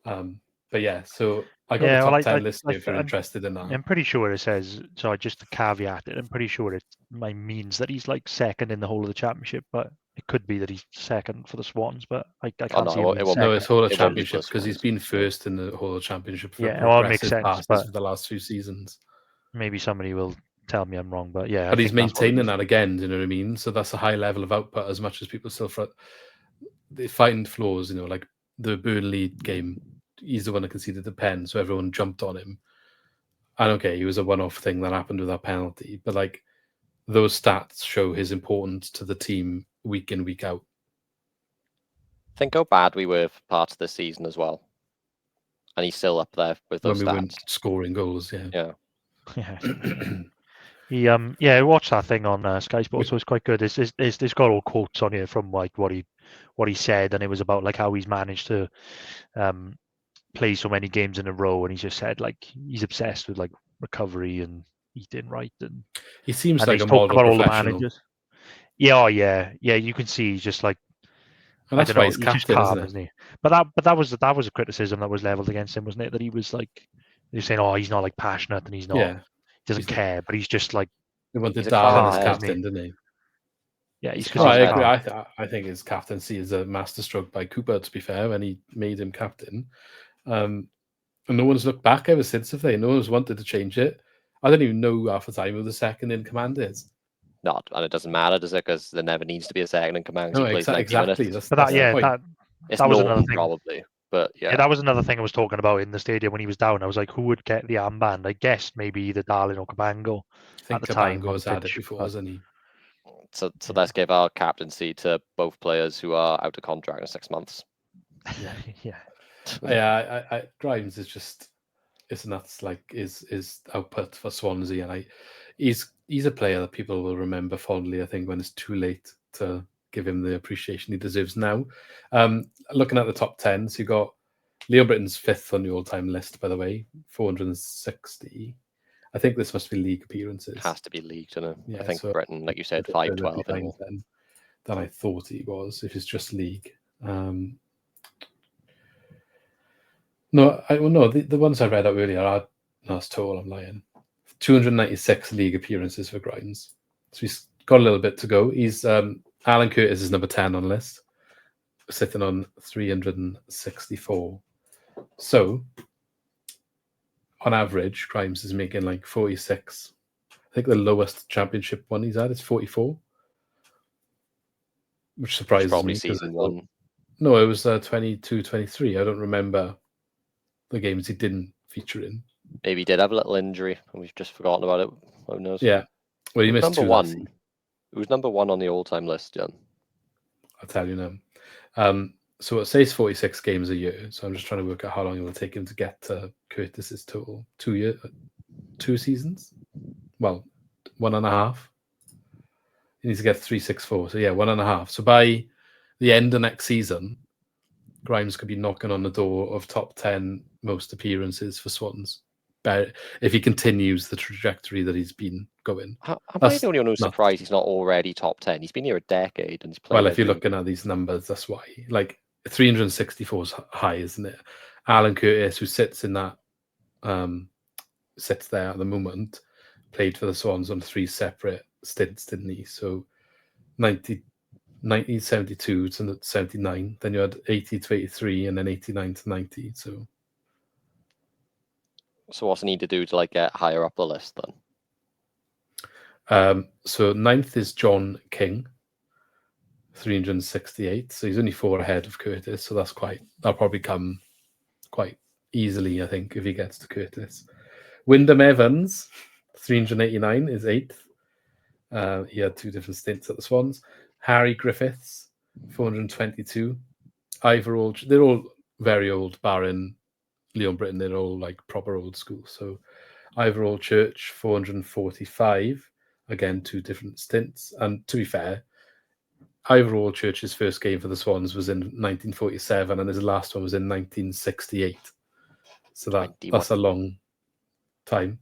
But yeah, so I got the top 10 list here if you're interested in that. I'm pretty sure it says, so I just to caveat it, I'm pretty sure it means that he's like second in the whole of the championship, but it could be that he's second for the Swans, but I can't see him being won't- No, second. it's whole of It won't be championship for because he's Swans. been first in the whole of championship for Yeah, well, it makes progressive sense, passes but for the last few seasons. maybe somebody will tell me I'm wrong, but yeah. But I he's think that's what it maintaining is. that again, do you know what I mean? So that's a high level of output as much as people still they find flaws, like the Burnley game. He's the one that conceded the pen, so everyone jumped on him. And okay, he was a one-off thing that happened with that penalty, but like those stats show his importance to the team week in, week out. Think how bad we were for parts of this season as well. And he's still up there with When those we stats. weren't scoring goals, yeah. Yeah. I watched that thing on Sky Sports, so it's quite good. It's got all quotes on here from like what he said, and it was about like how he's managed to play so many games in a row, and he just said like he's obsessed with like recovery and eating right, and He seems and like he's a talked model about all the professional. managers. Yeah. You can see he's just like, And that's I don't why know, he's he's just captain, calm, isn't it? isn't he? But that was a criticism that was leveled against him, wasn't it? That he was like, you're saying, oh, he's not like passionate and he's not, Yeah. he doesn't He's care, but he's just like, They wanted He's a Darwin as calm head, captain, didn't he? yeah, he's He's because No, he's I agree. calm. I think his captaincy is a masterstroke by Cooper, to be fair, when he made him captain. And no one's looked back ever since, have they? No one's wanted to change it. I don't even know half the time who the second in command is. Not, and it doesn't matter, does it? Because there never needs to be a second in command. No, He plays 90 exactly. minutes. But That's the point. It's that was normal, another thing. probably. But yeah, That was another thing I was talking about in the stadium when he was down. I was like, who would get the armband? I guess maybe either Darlin or Cabango I think at the time. Cabango's on had it pitch, before, but- hasn't he? so let's give our captaincy to both players who are out of contract in 6 months. Yeah. Yeah, Grimes is just it's nuts. Like his output for Swansea, and he's a player that people will remember fondly. I think when it's too late to give him the appreciation he deserves now. Looking at the top 10, so you got Leo Britton's 5th on the all-time list, by the way, 460. I think this must be league appearances. It has to be league, doesn't it? Yeah, I think so Britain, like you said, a bit further 512 behind than I thought he was, if it's just league. The ones I read out earlier are that's total. I'm lying. 296 league appearances for Grimes, so he's got a little bit to go. He's Alan Curtis is number 10 on the list, sitting on 364. So on average, Grimes is making like 46. I think the lowest championship one he's had is 44, which surprises probably me. season one. No, it was 22-23. I don't remember the games he didn't feature in. Maybe he did have a little injury and we've just forgotten about it. Who knows? Yeah. Well, he missed number 2 one. last season. Who's number 1 on the all-time list, Jan? I'll tell you now. So it says 46 games a year. So I'm just trying to work out how long it will take him to get to Curtis's total. 2 seasons? Well, 1.5. He needs to get 364. So yeah, 1.5. So by the end of next season, Grimes could be knocking on the door of top 10 most appearances for Swans. But if he continues the trajectory that he's been going. Am I the only one who's surprised he's not already top 10? He's been here a decade and he's played. Well, if you're looking at these numbers, that's why. Like 364 is high, isn't it? Alan Curtis, who sits in that, sits there at the moment, played for the Swans on 3 separate stints, didn't he? So 1972 to 79, then you had 80 to 83, and then 89 to 90. So what's he need to do to like get higher up the list then? So 9th is John King, 368. So he's only 4 ahead of Curtis. So that'll probably come quite easily, I think, if he gets to Curtis. Wyndham Evans, 389, is 8th. He had 2 different stints at the Swans. Harry Griffiths, 422. Ivor, they're all very old, barring Leon Britton. They're all like proper old school. So Ivor Church, 445. Again, 2 different stints. And to be fair, Ivor Church's first game for the Swans was in 1947, and his last one was in 1968. So that's a long time.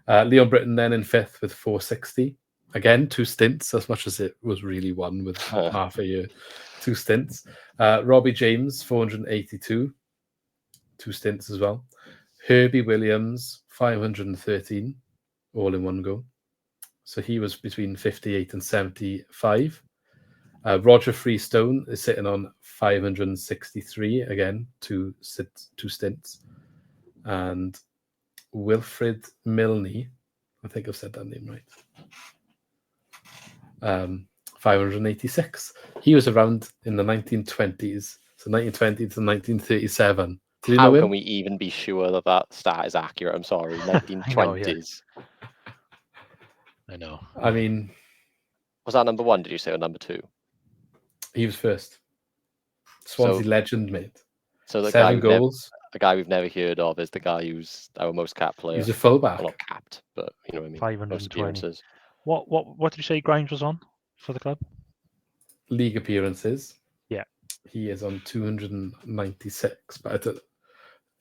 Leon Britton then in 5th with 460. Again, 2 stints, as much as it was really one with half a year. 2 stints. Robbie James, 482. 2 stints as well. Herbie Williams, 513, all in one go. So he was between 58 and 75. Roger Freestone is sitting on 563, again, 2 stints. And Wilfred Milne, I think I've said that name right. 586. He was around in the 1920s, so 1920 to 1937. How can we even be sure that stat is accurate? I'm sorry, 1920s. I know. I mean, was that number 1? Did you say, or number 2? He was first. Swansea legend, mate. So the 7 goals. The guy we've never heard of is the guy who's our most capped player. He's a fullback. Well, not capped, but you know what I mean. 520. What did you say Grimes was on for the club? League appearances. Yeah. He is on 296, but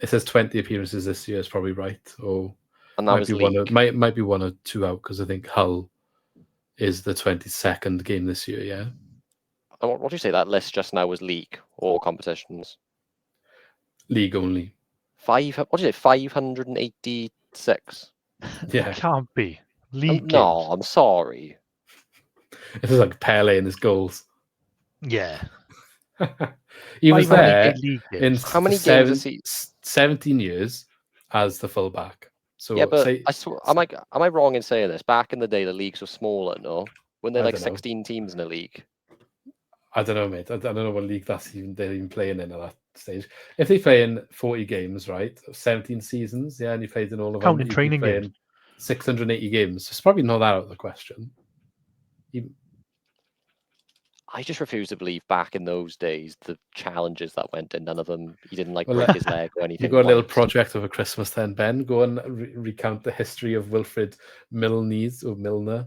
it says 20 appearances this year is probably right. And that was league. Might be 1 or 2 out, because I think Hull is the 22nd game this year, yeah. And what do you say that list just now was league or competitions? League only. What do you say? 586. Yeah, It can't be league. No, I'm sorry. It was like Pele and his goals. Yeah. He was there in how many games has he? 17 years as the fullback. So yeah, but am I wrong in saying this? Back in the day, the leagues were smaller, no? When they're like 16 teams in a league. I don't know, mate. I don't know what league they're even playing in at that stage. If they play in 40 games, right, 17 seasons, yeah, and you played in all of them, counting training games, 680 games. It's probably not that out of the question. I just refuse to believe back in those days the challenges that went in. None of them. He didn't break his leg or anything. You got a little project over Christmas then, Ben. Go and recount the history of Wilfred Milne. Yeah,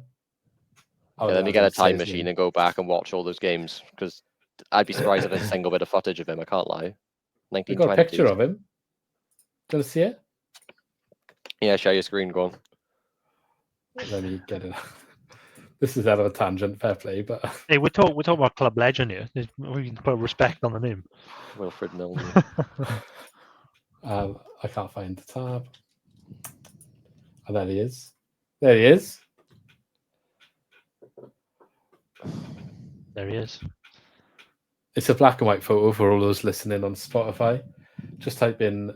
let me get a time machine and go back and watch all those games, because I'd be surprised if there's a single bit of footage of him. I can't lie. 1920s. You got a picture of him? Do you want to see it? Yeah, share your screen, go on. Let me get it. This is out of a tangent, fair play, but hey, we're talking about club legend here. We can put respect on the name. Wilfred Milne. I can't find the tab. Oh, there he is. There he is. There he is. It's a black and white photo for all those listening on Spotify. Just type in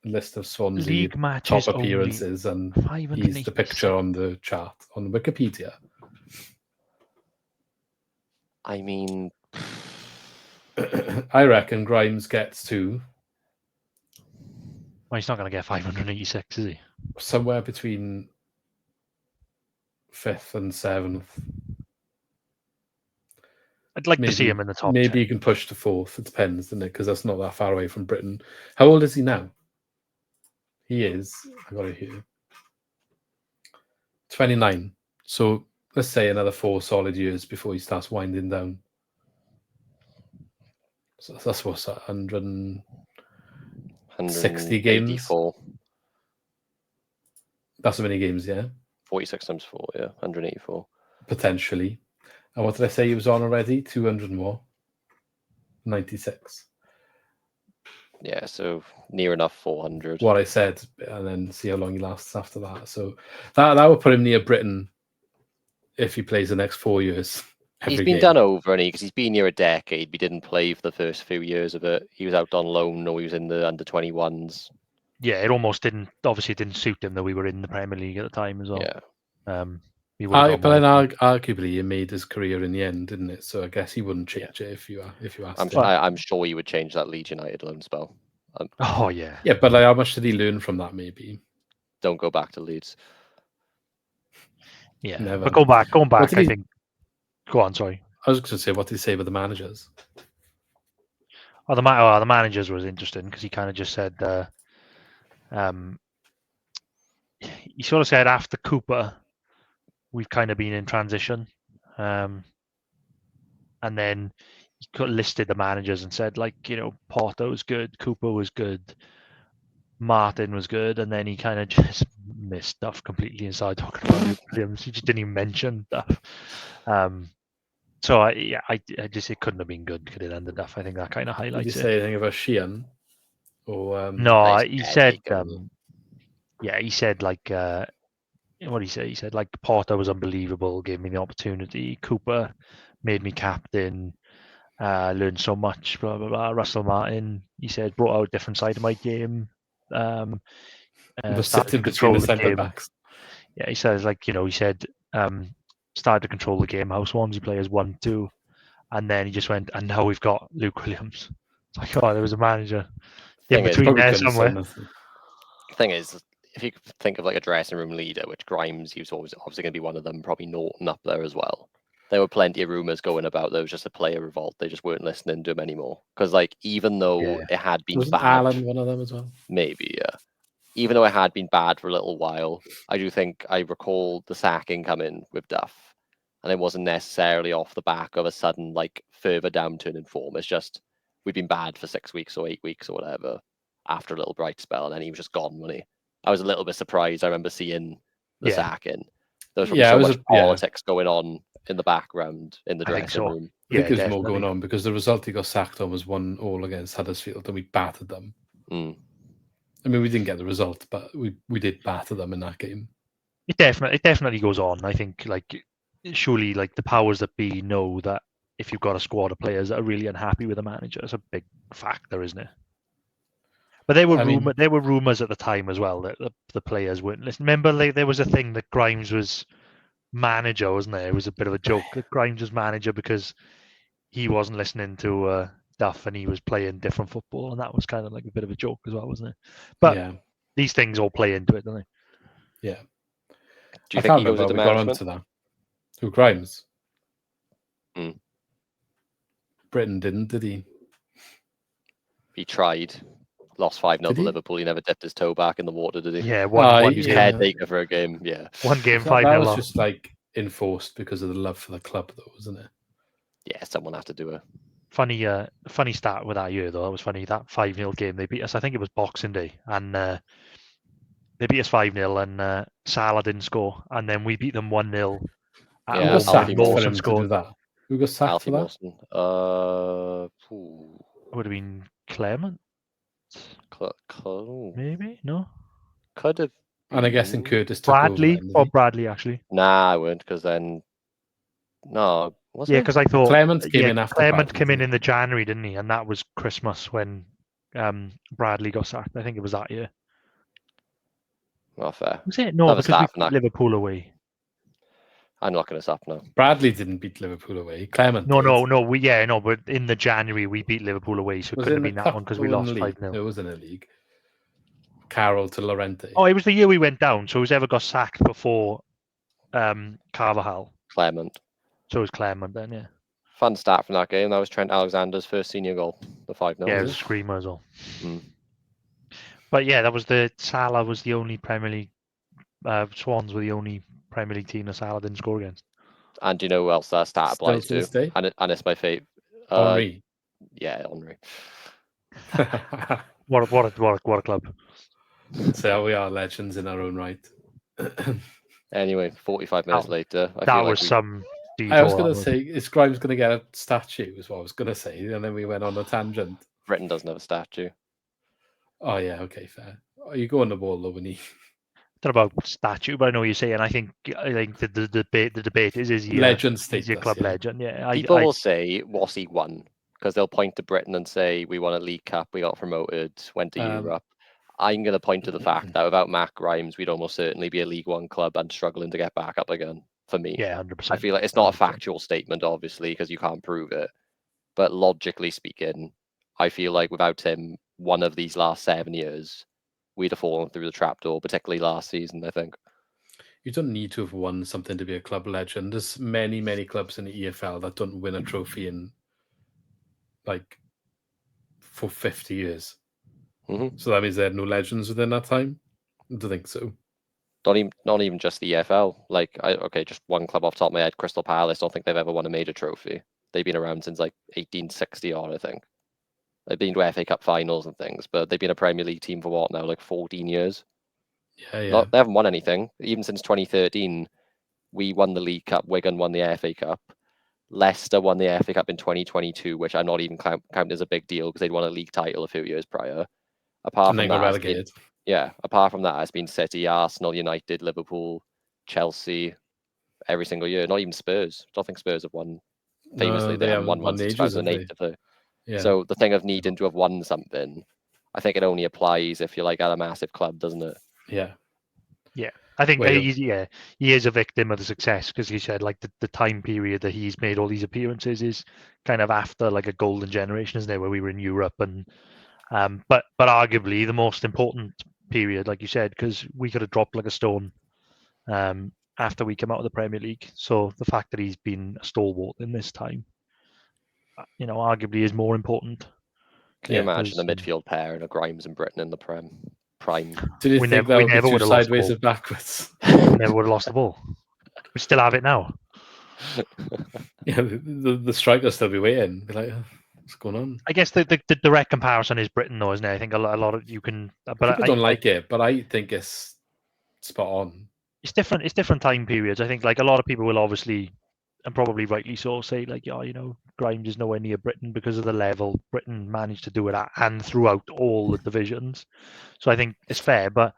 list of Swansea league matches top appearances, and he's the picture on the chart on Wikipedia. I mean, I reckon Grimes gets to. Well, he's not going to get 586, is he? Somewhere between 5th and 7th. I'd like to see him in the top. Maybe 10. you can push to 4th. It depends, doesn't it? Because that's not that far away from Britain. How old is he now? He is. I got it here. 29. So let's say another 4 solid years before he starts winding down. So that's what's that, 160 games. 184. That's how many games, yeah? 46 times 4, yeah. 184. Potentially. And what did I say he was on already? 200 more. 96. Yeah, so near enough 400. What I said, and then see how long he lasts after that. So that would put him near Britain if he plays the next 4 years. He's been done over, because he's been here a decade. He didn't play for the first few years of it. He was out on loan, or he was in the under-21s. Yeah, it almost didn't. Obviously, it didn't suit him that we were in the Premier League at the time as well. Yeah. But then arguably, he made his career in the end, didn't it? So I guess he wouldn't change it if you asked him. I'm sure he would change that Leeds United loan spell. Oh yeah. Yeah, but how much did he learn from that? Maybe. Don't go back to Leeds. Yeah, never. But going back. I think. Go on, sorry. I was going to say, what did he say about the managers? Oh, the managers was interesting because he kind of just said, he sort of said after Cooper, we've kind of been in transition, and then he listed the managers and said, like, Porto was good, Cooper was good, Martin was good, and then he kind of just missed stuff completely inside talking about Luke Williams. He just didn't even mention stuff. So I just, it couldn't have been good, could it? Ended up. I think that kind of highlights it. Did he say anything about Sheehan? Or no, he said, he said like, what did he say? He said like Porter was unbelievable, gave me the opportunity. Cooper made me captain. Learned so much. Blah blah blah. Russell Martin, he said, brought out a different side of my game. sitting between the centre backs. Yeah, he says like, he said. Started to control the game, how Swansea players 1-2, and then he just went, and now we've got Luke Williams. It's like, there was a manager in between there somewhere. The thing is, if you think of like a dressing room leader, which Grimes, he was always obviously going to be one of them, probably Norton up there as well. There were plenty of rumours going about there was just a player revolt. They just weren't listening to him anymore. Because like, even though it had been bad, Alan one of them as well? Maybe, yeah. Even though it had been bad for a little while, I do think I recall the sacking coming with Duff, and it wasn't necessarily off the back of a sudden like further downturn in form. It's just we'd been bad for 6 weeks or 8 weeks or whatever after a little bright spell, and then he was just gone, wasn't he? I was a little bit surprised. I remember seeing the sacking. There was probably so much politics going on in the background in the dressing room. I think there's more going on because the result he got sacked on was 1-1 against Huddersfield, and we battered them. I mean, we didn't get the result, but we did batter them in that game. It definitely goes on. I think, like, surely, like, the powers that be know that if you've got a squad of players that are really unhappy with the manager, it's a big factor, isn't it? But there were rumours at the time as well that the players weren't listening. Remember, like, there was a thing that Grimes was manager, wasn't there? It was a bit of a joke that Grimes was manager because he wasn't listening to Duff and he was playing different football, and that was kind of like a bit of a joke as well, wasn't it? But these things all play into it, don't they? Yeah. Do you think he goes into management? To that. Who, Grimes? Mm. Britain didn't, did he? He tried. Lost 5-0 to Liverpool. He never dipped his toe back in the water, did he? Yeah, he was caretaker for a game. Yeah, one game, 5-0. That was just like enforced because of the love for the club, though, wasn't it? Yeah, someone had to do it. Funny stat with that year though. It was funny that 5-0 game they beat us. I think it was Boxing Day, and they beat us 5-0, and Salah didn't score, and then we beat them 1-0. Yeah, Mawson scored that. Who got sacked for that? It would have been Clement. Maybe no. Could have. And I guess in Curtis took Bradley over then, or Bradley actually. Nah, I wouldn't, because then no. Because I thought Clement came in after. Clement came in the January, didn't he? And that was Christmas when Bradley got sacked. I think it was that year. Not fair. Was it? No, because we beat Liverpool away. I'm not going to stop now. Bradley didn't beat Liverpool away. Clement. No. But in the January we beat Liverpool away, so it couldn't have been that one because we lost 5-0. It was in a league. Carroll to Llorente. Oh, it was the year we went down. So whoever got sacked before Carvajal. Clement. So it was Clement then, yeah. fun stat from that game. That was Trent Alexander's first senior goal, the 5-0. Yeah, it was a screamer as well. Mm. But yeah, that was Salah was the only Premier League. Swans were the only Premier League team that Salah didn't score against. And do you know who else that stat Still applies to this day? And it's my favourite. Henri. Yeah, Henri. What a club. So we are legends in our own right. Anyway, 45 minutes later, I That feel was like some detour. I was going to say, is Grimes going to get a statue, is what I was going to say. And then we went on a tangent. Britain doesn't have a statue. Oh, yeah, okay, fair. You go on the ball, though, when he... I don't know about statue, but I know what you're saying. I think the debate is he legend is status, he a club yeah. legend? Yeah, People will say, what's he won? Because they'll point to Britain and say, we won a League Cup, we got promoted, went to Europe. I'm going to point to the fact that without Matt Grimes, we'd almost certainly be a League One club and struggling to get back up again, for me. Yeah, 100%. I feel like it's not a factual statement, obviously, because you can't prove it. But logically speaking, I feel like without him, one of these last 7 years, we'd have fallen through the trapdoor, particularly last season, I think. You don't need to have won something to be a club legend. There's many, many clubs in the EFL that don't win a trophy in, like, for 50 years. Mm-hmm. So that means they had no legends within that time? I don't think so. Not even just the EFL. Like, just one club off the top of my head, Crystal Palace. Don't think they've ever won a major trophy. They've been around since like 1860 odd, I think. They've been to FA Cup finals and things, but they've been a Premier League team for what now, like 14 years? Yeah. They haven't won anything. Even since 2013, we won the League Cup, Wigan won the FA Cup. Leicester won the FA Cup in 2022, which I'm not even counting as a big deal because they'd won a league title a few years prior. Apart from that, it's been City, Arsenal, United, Liverpool, Chelsea, every single year. Not even Spurs. I don't think Spurs have won. Famously, they haven't won one since 2008. Yeah. So the thing of needing to have won something, I think it only applies if you're like at a massive club, doesn't it? Yeah. Yeah. I think he is a victim of the success because he said like the time period that he's made all these appearances is kind of after like a golden generation, isn't it, where we were in Europe and but arguably the most important period, like you said, because we could have dropped like a stone after we came out of the Premier League. So the fact that he's been a stalwart in this time, arguably is more important. Can you imagine the midfield pair and a Grimes and Britain in the prime? Did you think that would be sideways and backwards? We never would have lost the ball. We still have it now. Yeah, the strikers still be waiting. Be like, what's going on? I guess the direct comparison is Britain, though, isn't it? I think a lot of you can. But People don't like it, but I think it's spot on. It's different. It's different time periods. I think like a lot of people will obviously, and probably rightly so, say like, Grimes is nowhere near Britain because of the level Britain managed to do it at and throughout all the divisions. So I think it's fair, but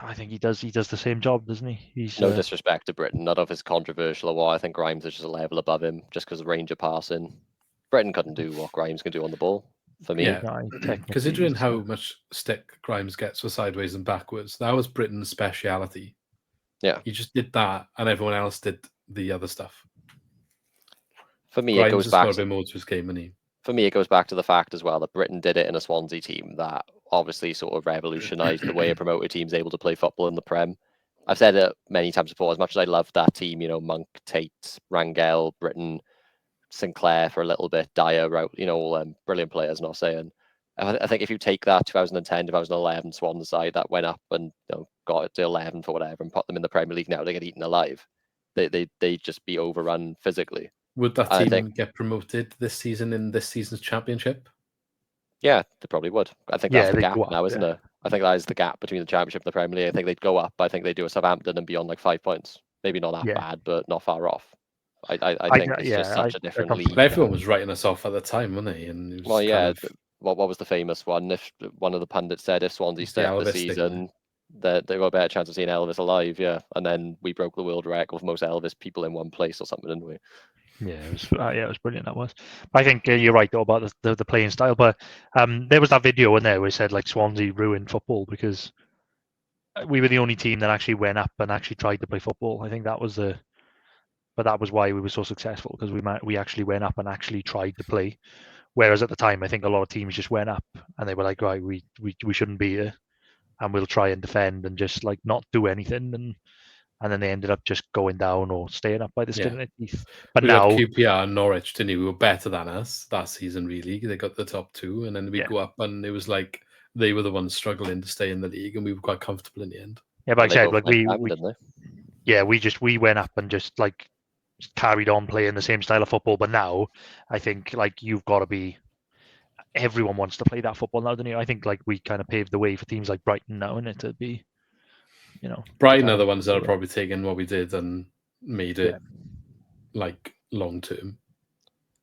I think he does the same job, doesn't he? He's no disrespect to Britain, not of his controversial or what. I think Grimes is just a level above him just because of range of passing. Britain couldn't do what Grimes can do on the ball, for me. Yeah, considering how much stick Grimes gets for sideways and backwards, that was Britain's speciality. Yeah. He just did that, and everyone else did the other stuff. For me, Grimes it goes back to more to his game, and for me, it goes back to the fact as well that Britain did it in a Swansea team that obviously sort of revolutionised the way a promoted team's able to play football in the Prem. I've said it many times before, as much as I loved that team, Monk, Tate, Rangel, Britain, Sinclair for a little bit, Dyer, all brilliant players, not saying. I think if you take that 2010, 2011 Swans side that went up and got it to 11 for whatever and put them in the Premier League now, they get eaten alive. They'd just be overrun physically. Would that team get promoted this season in this season's championship? Yeah, they probably would. I think that's the gap now, isn't it? I think that is the gap between the championship and the Premier League. I think they'd go up. I think they'd do a Southampton and be on like 5 points. Maybe not that bad, but not far off. I think it's just such a different league. Everyone was writing us off at the time, weren't they? And it was what was the famous one? If one of the pundits said if Swansea stayed up the season, they've got a better chance of seeing Elvis alive, and then we broke the world record for most Elvis people in one place or something, didn't we? Yeah, it was brilliant. That was. But I think you're right though about the playing style. But there was that video in there where it said like Swansea ruined football because we were the only team that actually went up and actually tried to play football. I think that was but that was why we were so successful because we actually went up and actually tried to play. Whereas at the time, I think a lot of teams just went up and they were like, right, we shouldn't be here, and we'll try and defend and just like not do anything. And and then they ended up just going down or staying up by the skin Yeah. of their teeth. But We now, got QPR and Norwich, didn't we? We were better than us that season, really. They got the top 2, and then we Yeah. go up, and it was like they were the ones struggling to stay in the league, and we were quite comfortable in the end. yeah, but like I They said, both like went down, didn't they? we went up and just like carried on playing the same style of football. But now, I think like you've got to be. Everyone wants to play that football now, don't you? I think like we kind of paved the way for teams like Brighton now, and it to be, Brighton to are the kind ones that are of- probably taking what we did and made it Yeah. like long term.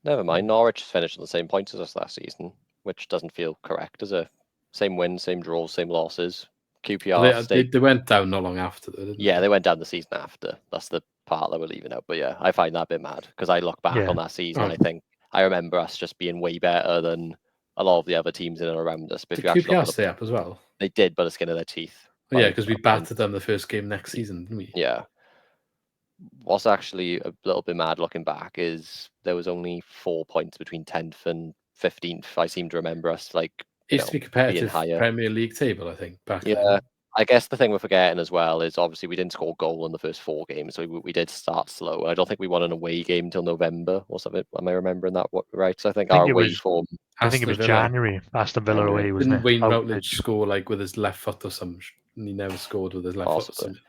Never mind. Norwich finished on the same points as us last season, which doesn't feel correct, does it? Same wins, same draws, same losses. QPR They went down not long after, though, didn't Yeah, they? they went down the season after. That's the part that we're leaving out. But yeah, I find that a bit mad because I look back Yeah. on that season. Oh. And I think I remember us just being way better than a lot of the other teams in and around us. But if Did you actually look QPR at stay up as well? they did by the skin of their teeth. Yeah, because we battered them the first game next season, didn't we? Yeah. What's actually a little bit mad looking back is there was only 4 points between 10th and 15th. I seem to remember us like It used to be being competitive higher. Premier League table, I think, back Yeah. then. I guess the thing we're forgetting as well is obviously we didn't score a goal in the first 4 games, so we did start slow. I don't think we won an away game until November or something. Am I remembering that right? So I think our away form. I think it was January. Aston Villa January. away, wasn't Didn't it? Wayne Out Routledge pitch. score like with his left foot or something? And he never scored with his left foot or Possibly. something.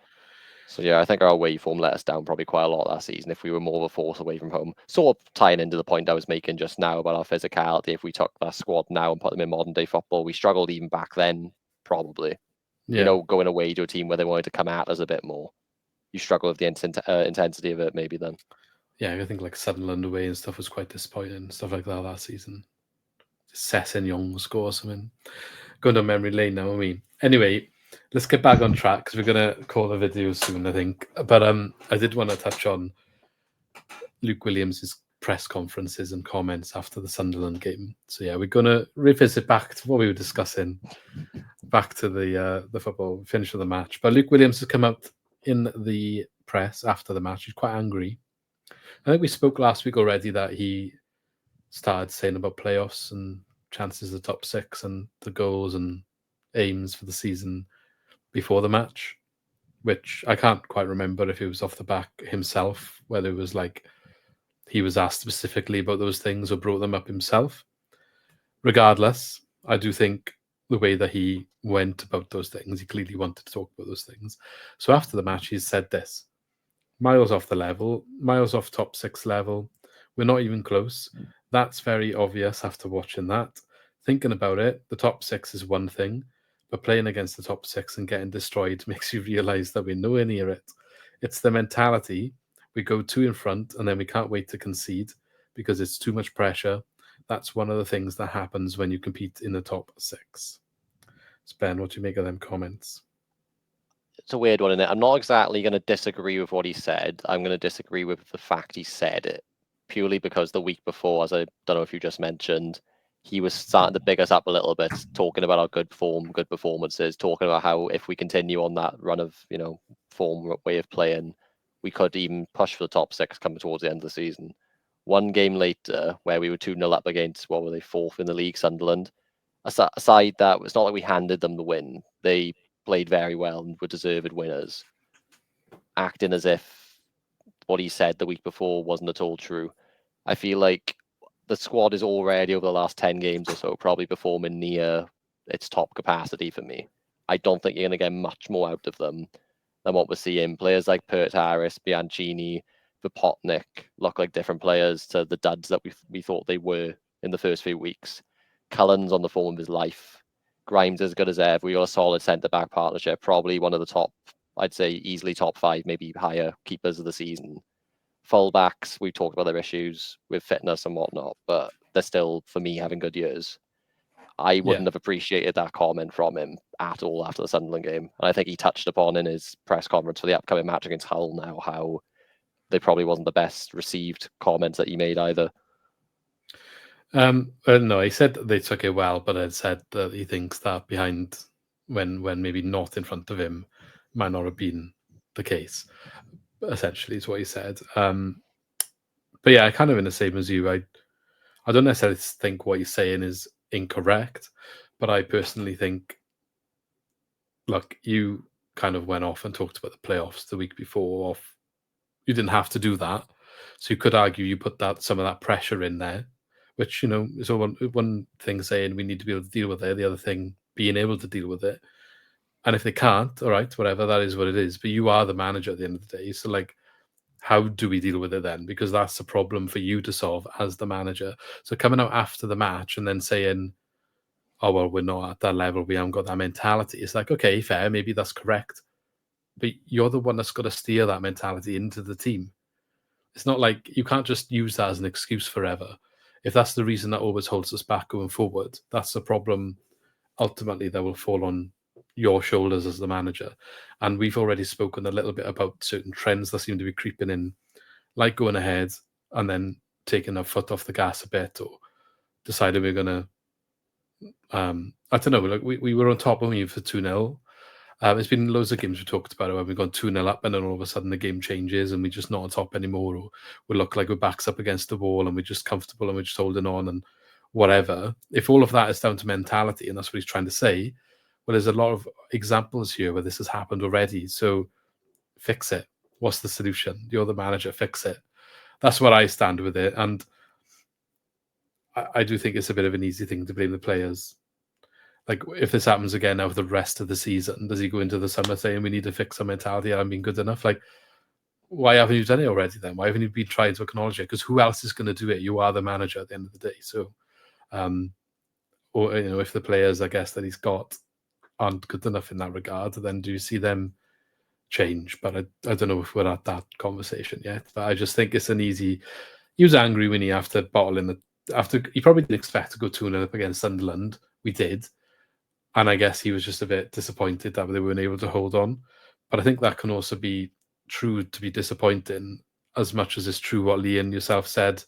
So yeah, I think our away form let us down probably quite a lot that season if we were more of a force away from home. Sort of tying into the point I was making just now about our physicality. If we took that squad now and put them in modern day football, we struggled even back then, probably. Yeah. Going away to a team where they wanted to come at us a bit more. You struggle with the intensity of it maybe then. Yeah, I think like Sunderland away and stuff was quite disappointing, stuff like that season. Sesson Young score or something. Going down memory lane now, I mean. Anyway, let's get back on track because we're going to call the video soon, I think. But I did want to touch on Luke Williams' press conferences and comments after the Sunderland game. So yeah, we're going to revisit back to what we were discussing, back to the football, finish of the match. But Luke Williams has come out in the press after the match. He's quite angry. I think we spoke last week already that he started saying about playoffs and chances of top 6 and the goals and aims for the season before the match, which I can't quite remember if it was off the back himself, whether it was like he was asked specifically about those things or brought them up himself. Regardless, I do think the way that he went about those things, he clearly wanted to talk about those things. So after the match, he said this: miles off the level, miles off top 6 level. We're not even close. That's very obvious after watching that. Thinking about it, the top 6 is one thing, but playing against the top 6 and getting destroyed makes you realise that we're nowhere near it. It's the mentality. We go 2 in front and then we can't wait to concede because it's too much pressure. That's one of the things that happens when you compete in the top 6. Ben, what do you make of them comments? It's a weird one, isn't it? I'm not exactly going to disagree with what he said. I'm going to disagree with the fact he said it, purely because the week before, as I don't know if you just mentioned, he was starting to big us up a little bit, talking about our good form, good performances, talking about how if we continue on that run of, form, way of playing, we could even push for the top 6 coming towards the end of the season. One game later, where we were 2-0 up against, what were they, 4th in the league, Sunderland. Aside that, it's not like we handed them the win. They played very well and were deserved winners, acting as if what he said the week before wasn't at all true. I feel like the squad is already, over the last 10 games or so, probably performing near its top capacity for me. I don't think you're going to get much more out of them than what we're seeing. Players like Pert Harris, Bianchini, Vipotnik look like different players to the duds that we thought they were in the first few weeks. Cullen's on the form of his life. Grimes as good as ever. We got a solid centre-back partnership. Probably one of the top, I'd say easily top 5, maybe higher keepers of the season. Fullbacks, we talked about their issues with fitness and whatnot, but they're still, for me, having good years. I wouldn't have appreciated that comment from him at all after the Sunderland game. And I think he touched upon in his press conference for the upcoming match against Hull now how they probably wasn't the best received comments that he made either. No, he said they took it well, but had said that he thinks that behind, when maybe not in front of him, might not have been the case. Essentially, is what he said. But yeah, kind of in the same as you. I don't necessarily think what he's saying is incorrect, but I personally think, look, you kind of went off and talked about the playoffs the week before. Off, you didn't have to do that, so you could argue you put some of that pressure in there, which is one thing saying we need to be able to deal with it, the other thing being able to deal with it. And if they can't, all right, whatever, that is what it is. But you are the manager at the end of the day, so like, how do we deal with it then? Because that's a problem for you to solve as the manager. So coming out after the match and then saying, oh, well, we're not at that level, we haven't got that mentality. It's like, okay, fair, maybe that's correct. But you're the one that's got to steer that mentality into the team. It's not like you can't just use that as an excuse forever. If that's the reason that always holds us back going forward, that's a problem ultimately that will fall on your shoulders as the manager. And we've already spoken a little bit about certain trends that seem to be creeping in, like going ahead and then taking our foot off the gas a bit, or deciding we're going to I don't know, like we were on top of me for 2-0. There's been loads of games we talked about it where we've gone 2-0 up and then all of a sudden the game changes and we're just not on top anymore, or we look like we're backs up against the wall and we're just comfortable and we're just holding on and whatever. If all of that is down to mentality, and that's what he's trying to say, well, there's a lot of examples here where this has happened already. So fix it. What's the solution? You're the manager, fix it. That's what I stand with it. And I do think it's a bit of an easy thing to blame the players. Like, if this happens again now for the rest of the season, does he go into the summer saying we need to fix our mentality? I haven't been good enough. Like, why haven't you done it already then? Why haven't you been trying to acknowledge it? Because who else is going to do it? You are the manager at the end of the day. So, or if the players, I guess, that he's got aren't good enough in that regard, then do you see them change? But I don't know if we're at that conversation yet. But I just think it's an easy. He was angry when he after he probably didn't expect to go 2-0 up against Sunderland. We did. And I guess he was just a bit disappointed that they weren't able to hold on. But I think that can also be true to be disappointing, as much as it's true what Lee and yourself said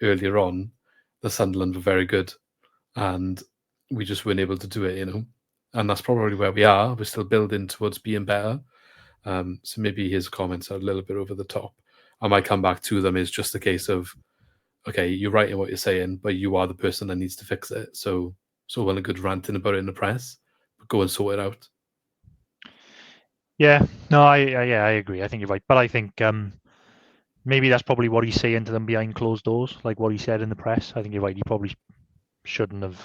earlier on. The Sunderland were very good and we just weren't able to do it, And that's probably where we are. We're still building towards being better. So maybe his comments are a little bit over the top. I might come back to them. It's just a case of, okay, you're right in what you're saying, but you are the person that needs to fix it. So well and good ranting about it in the press, but go and sort it out. Yeah, no, I agree. I think you're right, but I think maybe that's probably what he's saying to them behind closed doors, like what he said in the press. I think you're right. He probably shouldn't have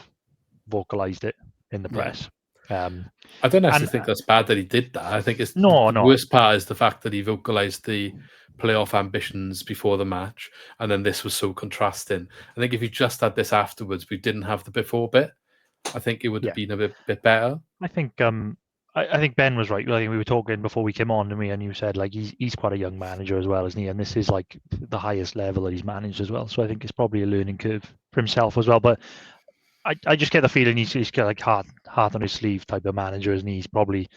vocalized it in the press. I don't actually think that's bad that he did that. I think it's the worst part is the fact that he vocalized the playoff ambitions before the match, and then this was so contrasting. I think if you just had this afterwards, we didn't have the before bit, I think it would have been a bit better. I think I think Ben was right. I think we were talking before we came on, didn't we? And you said like he's quite a young manager as well, isn't he? And this is like the highest level that he's managed as well. So I think it's probably a learning curve for himself as well. But I just get the feeling he's got like heart on his sleeve type of manager, isn't he? He's probably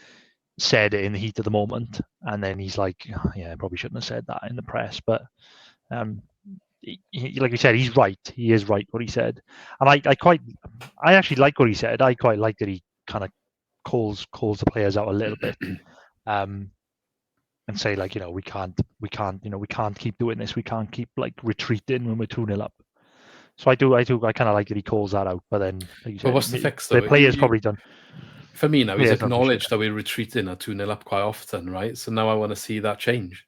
said it in the heat of the moment, and then he's like, oh, yeah, I probably shouldn't have said that in the press. But like you said, he's right. He is right what he said, and I actually like what he said. I quite like that he kind of calls the players out a little bit, and say like, we can't keep doing this. We can't keep like retreating when we're 2-0 up. So I kind of like that he calls that out. But then, like you said, what's the fix though? The players probably done. For me now, he's acknowledged that we're retreating at 2-0 up quite often, right? So now I want to see that change.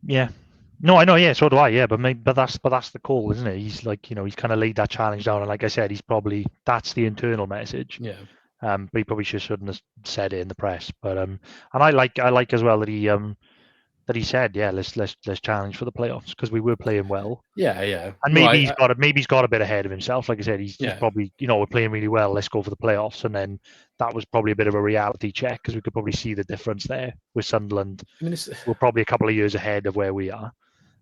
Yeah. No, I know. Yeah, so do I. Yeah, but that's the call, isn't it? He's like, he's kind of laid that challenge down, and like I said, that's the internal message. Yeah. But he probably shouldn't have said it in the press. But and I like as well that he said, yeah, let's challenge for the playoffs, because we were playing well. Yeah. And maybe he's got a bit ahead of himself. Like I said, he's probably, we're playing really well. Let's go for the playoffs. And then that was probably a bit of a reality check, because we could probably see the difference there with Sunderland. We're probably a couple of years ahead of where we are,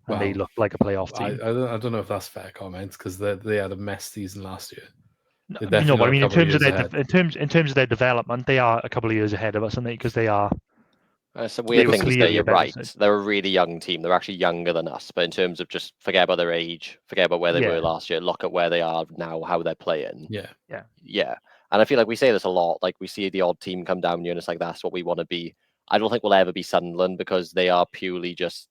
and they look like a playoff team. I don't know if that's fair comment, because they had a mess season last year. But I mean, in terms of their development, they are a couple of years ahead of us, aren't they? Because they are. Some weird things there, you're right. They're a really young team. They're actually younger than us. But in terms of just forget about their age, forget about where they were last year, look at where they are now, how they're playing. Yeah. And I feel like we say this a lot. Like, we see the odd team come down here and it's like, that's what we want to be. I don't think we'll ever be Sunderland, because they are purely just,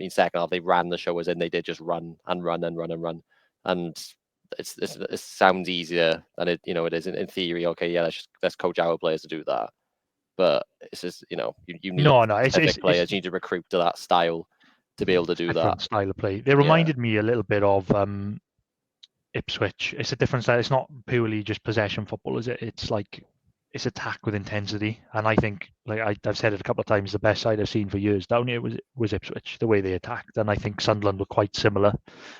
second half, they ran the show as in they did just run and run and run and run. And it sounds easier than it is in theory. Okay, yeah, let's coach our players to do that. but it's just, you need No, specific players. You need to recruit to that style to be able to do different that. style of play. They reminded me a little bit of Ipswich. It's a different style. It's not purely just possession football, is it? It's like it's attack with intensity, and I think, like I've said it a couple of times, the best side I've seen for years down here was Ipswich, the way they attacked, and I think Sunderland were quite similar.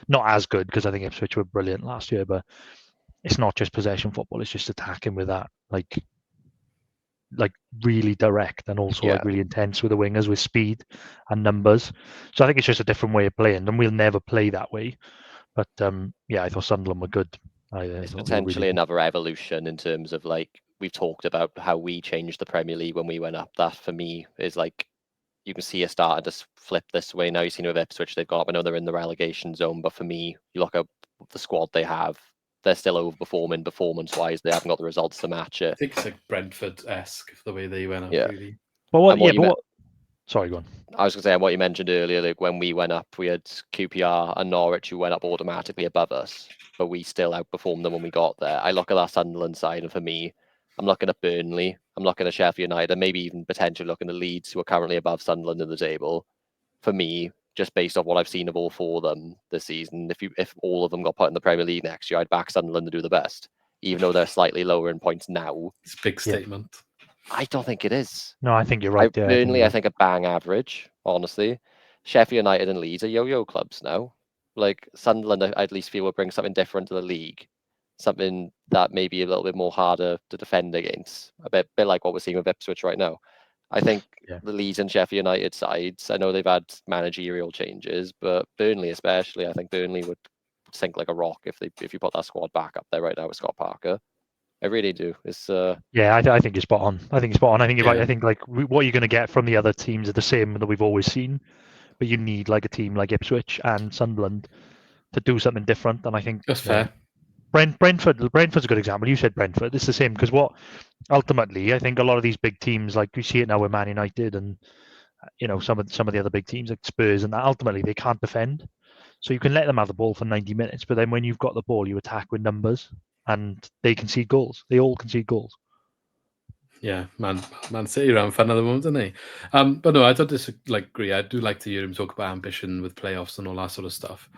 Not as good, because I think Ipswich were brilliant last year, but it's not just possession football. It's just attacking with that like really direct, and also like really intense with the wingers, with speed and numbers. So I think it's just a different way of playing, and we'll never play that way. But I thought Sunderland were good. It's potentially another evolution in terms of, like, we've talked about how we changed the Premier League when we went up. That for me is like, you can see it starting to flip this way now. You've seen it with Ipswich, they've got up. I know they're in the relegation zone, but for me, you look at the squad they have, they're still overperforming performance-wise. They haven't got the results to match it. I think it's like Brentford-esque, the way they went up, really. Sorry, go on. I was going to say, what you mentioned earlier, like when we went up, we had QPR and Norwich who went up automatically above us, but we still outperformed them when we got there. I look at that Sunderland side, and for me, I'm looking at Burnley, I'm looking at Sheffield United, and maybe even potentially looking at Leeds, who are currently above Sunderland in the table. For me, just based on what I've seen of all four of them this season, if all of them got put in the Premier League next year, I'd back Sunderland to do the best, even though they're slightly lower in points now. It's a big statement. I don't think it is. No, I think you're right. Burnley, I think a bang average, honestly. Sheffield United and Leeds are yo-yo clubs now. Like Sunderland, I at least feel will bring something different to the league, something that may be a little bit more harder to defend against. A bit like what we're seeing with Ipswich right now. I think the Leeds and Sheffield United sides, I know they've had managerial changes, but Burnley especially, I think Burnley would sink like a rock if you put that squad back up there right now with Scott Parker. I really do. It's I think you're spot on. I think you're right. I think like what you're going to get from the other teams are the same that we've always seen, but you need like a team like Ipswich and Sunderland to do something different. And I think that's fair. Brentford's a good example. You said Brentford. It's the same, because what ultimately I think a lot of these big teams, like we see it now with Man United and some of the other big teams like Spurs, and that ultimately they can't defend. So you can let them have the ball for 90 minutes, but then when you've got the ball, you attack with numbers. And they concede goals. They all concede goals. Yeah, Man City ran fun at the moment, didn't they? But no, I don't agree. I do like to hear him talk about ambition with playoffs and all that sort of stuff.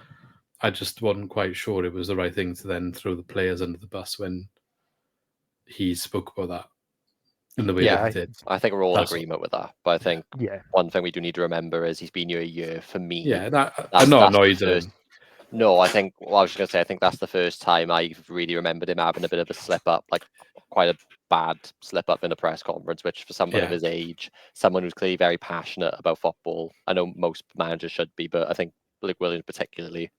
I just wasn't quite sure it was the right thing to then throw the players under the bus when he spoke about that in the way that he did. I think we're all in agreement with that. But I think one thing we do need to remember is he's been here a year. For me, I'm not annoyed at him. No, I was just going to say, I think that's the first time I've really remembered him having a bit of a slip up, like quite a bad slip up in a press conference, which for someone of his age, someone who's clearly very passionate about football, I know most managers should be, but I think Luke Williams particularly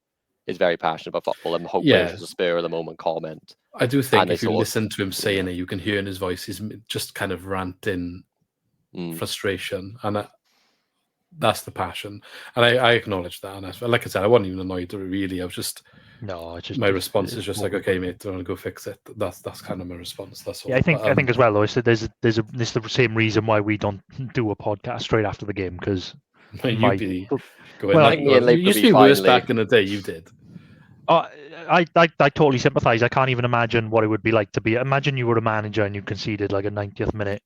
is very passionate about football, and hopefully it was a spur of the moment comment. I do think if you listen to him saying it, you can hear in his voice, he's just kind of ranting frustration, and that's the passion, and I acknowledge that. And like I said, I wasn't even annoyed really. I was just my response is just like, okay, mate, don't want to go fix it. That's kind of my response. That's all. Yeah, I think as well though. So there's the same reason why we don't do a podcast straight after the game, because you used to be worse back in the day. You did. I totally sympathise. I can't even imagine what it would be like to be. Imagine you were a manager and you conceded like a 90th minute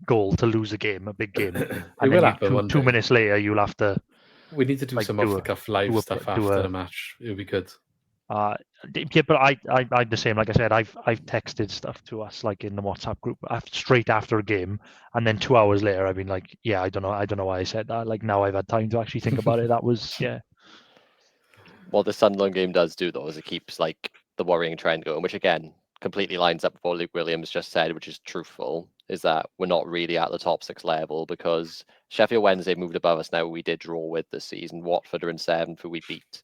goal to lose a game, a big game, and then 2 minutes later you'll have to. We need to do some off the cuff live stuff after the match. It would be good. But I'm the same. Like I said, I've texted stuff to us like in the WhatsApp group straight after a game, and then 2 hours later I've been like, I don't know why I said that. Like now I've had time to actually think about it. That was What the Sunderland game does do though is it keeps like the worrying trend going, which again completely lines up with what Luke Williams just said, which is truthful, is that we're not really at the top 6 level, because Sheffield Wednesday moved above us now. We did draw with this season. Watford are in 7th, who we beat.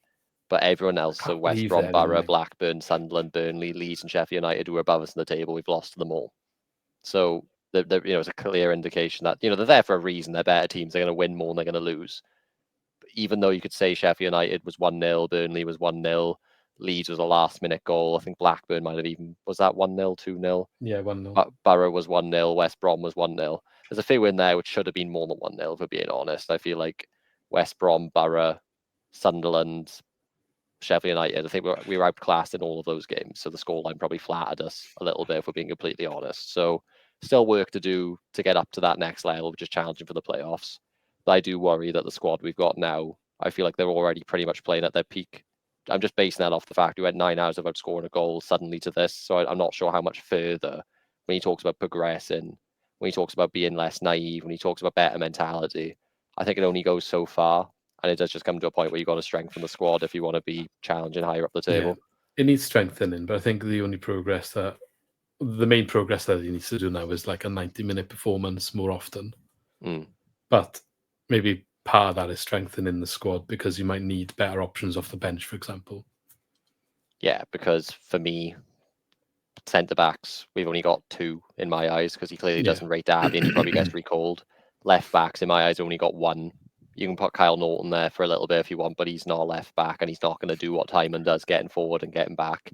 But everyone else, so West Brom, Borough, Blackburn, Sunderland, Burnley, Leeds and Sheffield United, who are above us in the table, we've lost to them all. So it's a clear indication that they're there for a reason. They're better teams. They're going to win more than they're going to lose. But even though you could say Sheffield United was 1-0, Burnley was 1-0, Leeds was a last-minute goal. I think Blackburn might have even... Was that 1-0, 2-0? Yeah, 1-0. Borough was 1-0. West Brom was 1-0. There's a few in there which should have been more than 1-0, if we're being honest. I feel like West Brom, Borough, Sunderland, Sheffield United, I think we were outclassed in all of those games. So the scoreline probably flattered us a little bit, if we're being completely honest. So Still work to do to get up to that next level, which is challenging for the playoffs. But I do worry that the squad we've got now, I feel like they're already pretty much playing at their peak. I'm just basing that off the fact we went 9 hours without scoring a goal suddenly to this. So I'm not sure how much further, when he talks about progressing, when he talks about being less naive, when he talks about better mentality, I think it only goes so far. And it does just come to a point where you've got to strengthen the squad if you want to be challenging higher up the table. Yeah. It needs strengthening, but I think the main progress that he needs to do now is like a 90-minute performance more often. But maybe part of that is strengthening the squad because you might need better options off the bench, for example. Yeah, because for me, centre-backs, we've only got 2 in my eyes because he clearly doesn't rate Darby and he probably gets recalled. Left-backs, in my eyes, only got 1. You can put Kyle Norton there for a little bit if you want, but he's not a left-back and he's not going to do what Timon does, getting forward and getting back.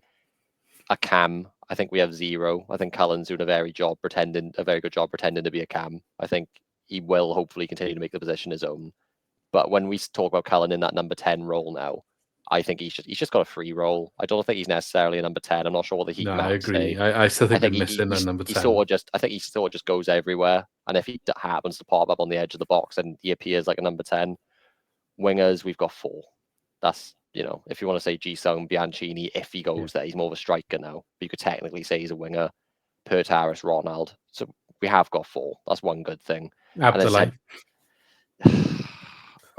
A cam, I think we have 0. I think Cullen's doing a very good job pretending to be a cam. I think he will hopefully continue to make the position his own. But when we talk about Cullen in that number 10 role now, I think he's just got a free role. I don't think he's necessarily a number 10. I'm not sure what the heat map I agree. I still think we're missing a number 10. I think he sort of just goes everywhere. And if he happens to pop up on the edge of the box and he appears like a number 10, wingers, we've got 4. That's, if you want to say Ji-Sung, Bianchini, if he goes there, he's more of a striker now. But you could technically say he's a winger. Pertaris, Ronald. So we have got 4. That's one good thing. Abdullah.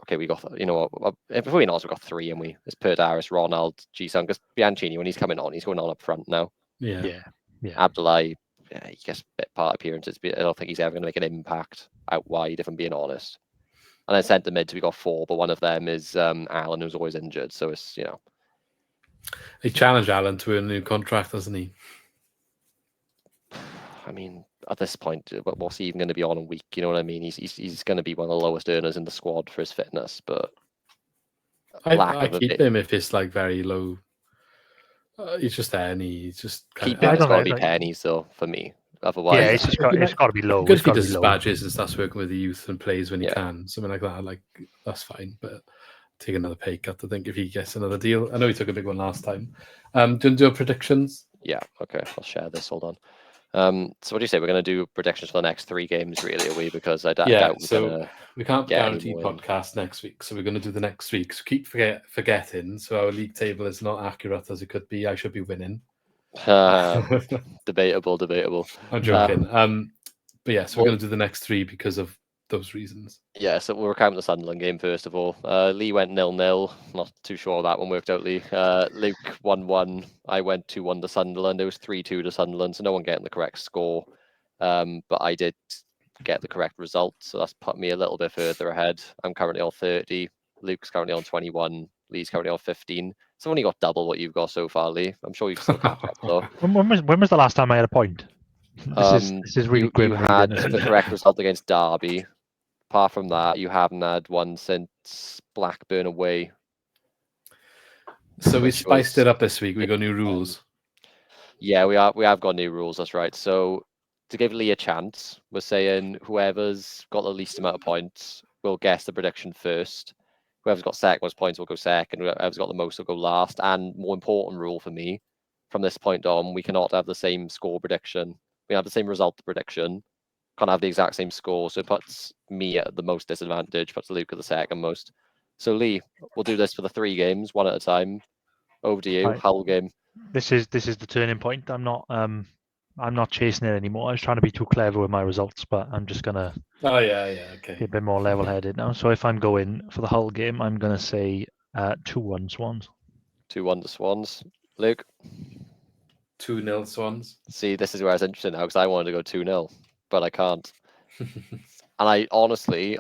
Okay, we got, if we're being honest, we've got 3, and it's Perdaris, Ronald, Ji-Sung, because Bianchini, when he's coming on, he's going on up front now. Yeah. Abdullah, he gets a bit part appearances, but I don't think he's ever going to make an impact out wide, if I'm being honest. And then centre mid, we got 4, but one of them is Alan, who's always injured. So it's, He challenged Alan to a new contract, doesn't he? I mean, at this point, what's he even going to be on a week? You know what I mean? He's going to be one of the lowest earners in the squad for his fitness, but I keep him if it's like very low. He's just there, and he's just keep him. It's got to be pennies, though, for me. Otherwise, it's got to be low. Good if he does his badges and starts working with the youth and plays when he can, something like that. Like that's fine, but take another pay cut. I think if he gets another deal, I know he took a big one last time. Do you want to do predictions? Yeah, okay. I'll share this. Hold on. So what do you say? We're going to do predictions for the next 3 games, really, are we? Because I doubt we can't guarantee podcast next week, so we're going to do the next week. So keep forgetting. So our league table is not accurate as it could be. I should be winning. Debatable. I'm joking. But yeah, so we're going to do the next 3 because of those reasons. Yeah, so we'll recount the Sunderland game first of all. Lee went 0-0. Not too sure that one worked out, Lee. Luke 1-1. I went 2-1 to Sunderland. It was 3-2 to Sunderland, so no one getting the correct score. But I did get the correct result, so that's put me a little bit further ahead. I'm currently on 30. Luke's currently on 21. Lee's currently on 15. So I've only got double what you've got so far, Lee. I'm sure you can still catch up, though. When was the last time I had a point? This is really grim. You had the correct result against Derby. Apart from that, you haven't had one since Blackburn away. So we spiced it up this week. We got new rules. Yeah, we have got new rules. That's right. So to give Lee a chance, we're saying whoever's got the least amount of points will guess the prediction first. Whoever's got second points will go second. Whoever's got the most will go last. And more important rule for me, from this point on, we cannot have the same score prediction. We have the same result prediction. Can't have the exact same score, so it puts me at the most disadvantage, puts Luke at the second most. So Lee, we'll do this for the 3 games, one at a time. Over to you, Hull game. This is the turning point. I'm not chasing it anymore. I was trying to be too clever with my results, but I'm just gonna okay. Be a bit more level-headed now. So if I'm going for the Hull game, I'm gonna say 2-1 Swans. 2-1 to Swans. Luke? 2-0 Swans. See, this is where it's interesting now, because I wanted to go 2-0. But I can't. And I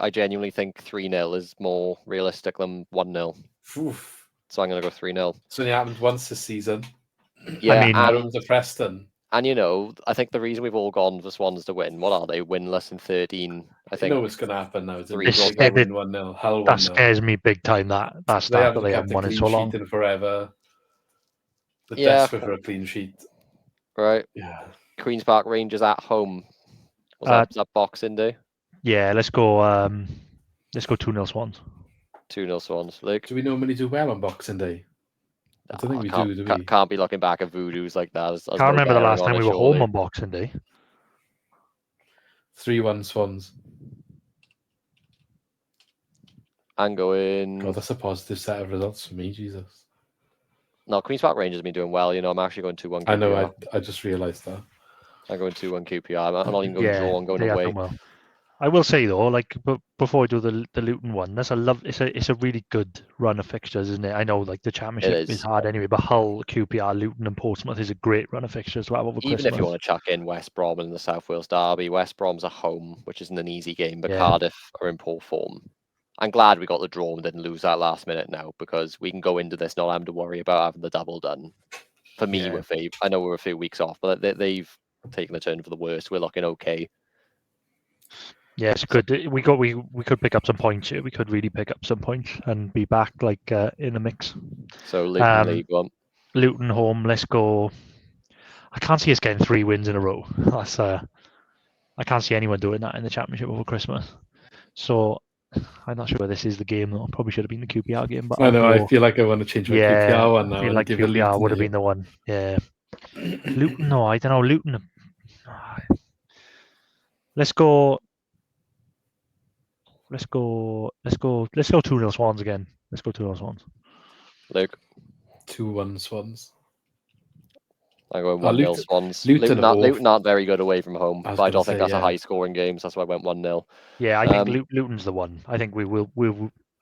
genuinely think 3-0 is more realistic than 1-0. Oof. So I'm going to go 3-0. So it happened once this season. Yeah, I mean, and to Preston. And I think the reason we've all gone for Swans to win, what are they? Winless in 13. I think. You know what's going to happen now. They win 1-0. Hull 1-0. That scares me big time. That start that they haven't won it so long. Forever. They're desperate for a clean sheet. Right. Yeah. Queen's Park Rangers at home. Was that Boxing Day? Yeah, let's go 2-0 Swans. 2-0 Swans. Luke? Do we normally do well on Boxing Day? I don't think we do we? Can't be looking back at voodoos like that. I can't remember the last time we were home on Boxing Day. 3-1 Swans. I'm going. God, that's a positive set of results for me, Jesus. No, Queen's Park Rangers have been doing well. I'm actually going 2-1 QPR. I know, I just realised that. I'm going 2-1 QPR. I'm not even going Yeah, draw. I'm going they have away. done well. I will say though, like before I do the Luton one, it's a really good run of fixtures, isn't it? I know like the championship is hard anyway, but Hull, QPR, Luton, and Portsmouth is a great run of fixtures to have over Even Christmas. if you want to chuck in West Brom and the South Wales derby, West Brom's a home, which isn't an easy game, but Cardiff are in poor form. I'm glad we got the draw and didn't lose that last minute now, because we can go into this not having to worry about having the double done. For me, I know we're a few weeks off, but they've taken a turn for the worse. We're looking okay. Yes, good. We could pick up some points here. We could really pick up some points and be back like in the mix. So Luton League One. Luton home. Let's go. I can't see us getting 3 wins in a row. That's I can't see anyone doing that in the championship over Christmas. So I'm not sure whether this is the game though. Probably should have been the QPR game. But I know. I feel like I want to change my QPR one now. I feel like QPR would have been the one. Yeah. Luton. No, I don't know. Luton. Let's go 2-0 Swans again. Let's go 2-0 Swans. Luke. 2-1 Swans. I'm going 1-0 Swans. Luton aren't very good away from home, but I don't think that's a high scoring game, so that's why I went 1-0. Yeah, I think Luton's the one. I think we will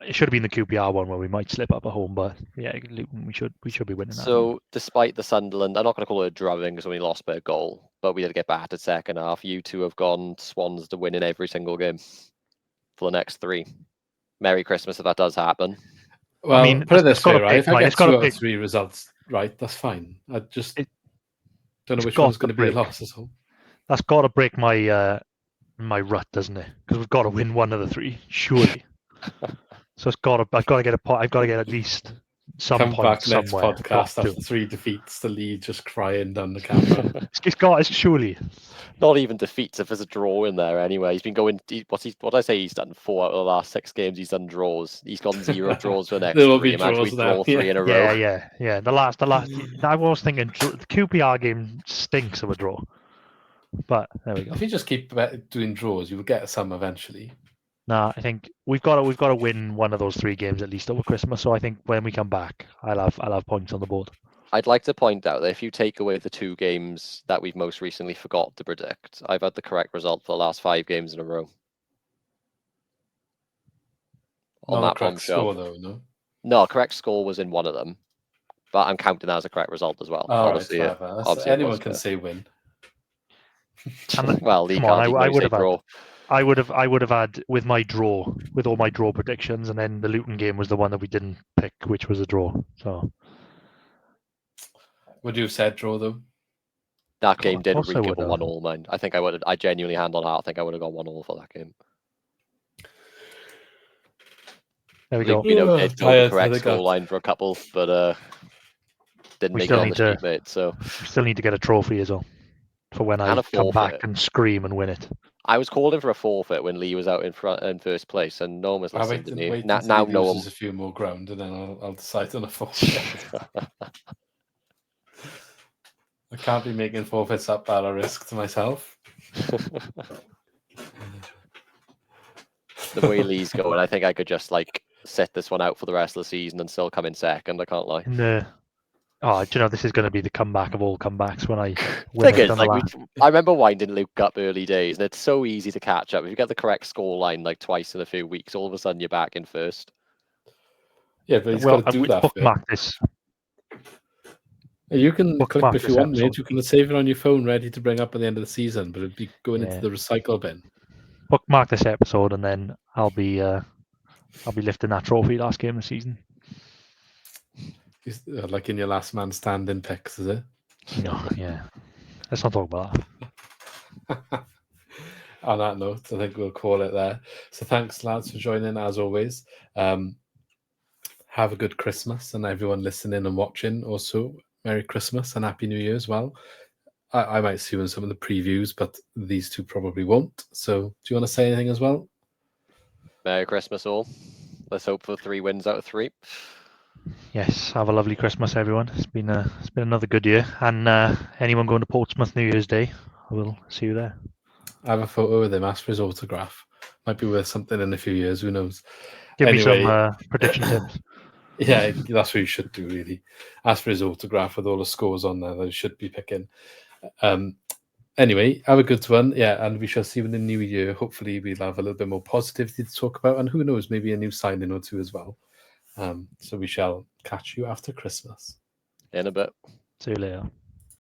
it should have been the QPR one where we might slip up at home, but yeah, Luton we should be winning that. So despite the Sunderland, I'm not going to call it a drubbing because we lost by a goal, but we had to get battered second half. You two have gone Swans to win in every single game for the next 3. Merry Christmas if that does happen. Well, I mean, put it this way, right? If I get 2 out of 3 results right, that's fine. I just don't know which one's going to be a loss at all. That's got to break my my rut, doesn't it? Because we've got to win one of the 3, surely. So I've got to get at least some Come points back next somewhere. podcast after 3 defeats, the lead just crying down the camera. It's surely. Not even defeats if there's a draw in there anyway. He's been going. What did I say? He's done 4 out of the last 6 games. He's done draws. He's got 0 draws for the next 3. Imagine we draw 3 in a row. Yeah. The last. I was thinking the QPR game stinks of a draw. But there we go. If you just keep doing draws, you will get some eventually. Nah, I think we've got to win one of those 3 games at least over Christmas. So I think when we come back, I'll have points on the board. I'd like to point out that if you take away the 2 games that we've most recently forgot to predict, I've had the correct result for the last 5 games in a row. On that correct score, though, no, correct score was in one of them, but I'm counting that as a correct result as well. Obviously, anyone can say win. Well, Lee I would have had with all my draw predictions, and then the Luton game was the one that we didn't pick, which was a draw. So. Would you have said draw though? That game did reek of a 1-1, man. I think I would. I genuinely, hand on heart, I think I would have gone 1-1 for that game. There we go. Did go the correct scoreline for a couple, but didn't make it on the sheet, mate. So we still need to get a trophy as well for when I come back and scream and win it. I was calling for a forfeit when Lee was out in first place, and no one was listening to me. Now no one. A few more ground, and then I'll decide on a forfeit. I can't be making forfeits up at a risk to myself. The way Lee's going, I think I could just set this one out for the rest of the season and still come in second. I can't lie. This is going to be the comeback of all comebacks when I win. I remember winding Luke up early days, and it's so easy to catch up. If you get the correct scoreline twice in a few weeks, all of a sudden you're back in first. Yeah, but he's got to do that. Bookmark this. You can click if you want, mate. You can save it on your phone, ready to bring up at the end of the season, but it'd be going into the recycle bin. Bookmark this episode, and then I'll be lifting that trophy last game of the season. Like in your last man standing picks, is it? No, yeah. Let's not talk about that. On that note, I think we'll call it there. So thanks, lads, for joining as always. Have a good Christmas, and everyone listening and watching also. Merry Christmas and Happy New Year as well. I might see you in some of the previews, but these 2 probably won't. So do you want to say anything as well? Merry Christmas all. Let's hope for 3 wins out of 3. Yes, have a lovely Christmas, everyone. It's been another good year. And anyone going to Portsmouth New Year's Day, I will see you there. have a photo with him, ask for his autograph. Might be worth something in a few years. Who knows? Give me Anyway, some prediction tips. Yeah, that's what you should do, really. Ask for his autograph with all the scores on there that he should be picking. Anyway, have a good one. Yeah, and we shall see you in the new year. Hopefully, we'll have a little bit more positivity to talk about, and who knows, maybe a new signing or two as well. So we shall catch you after Christmas. In a bit. See you later.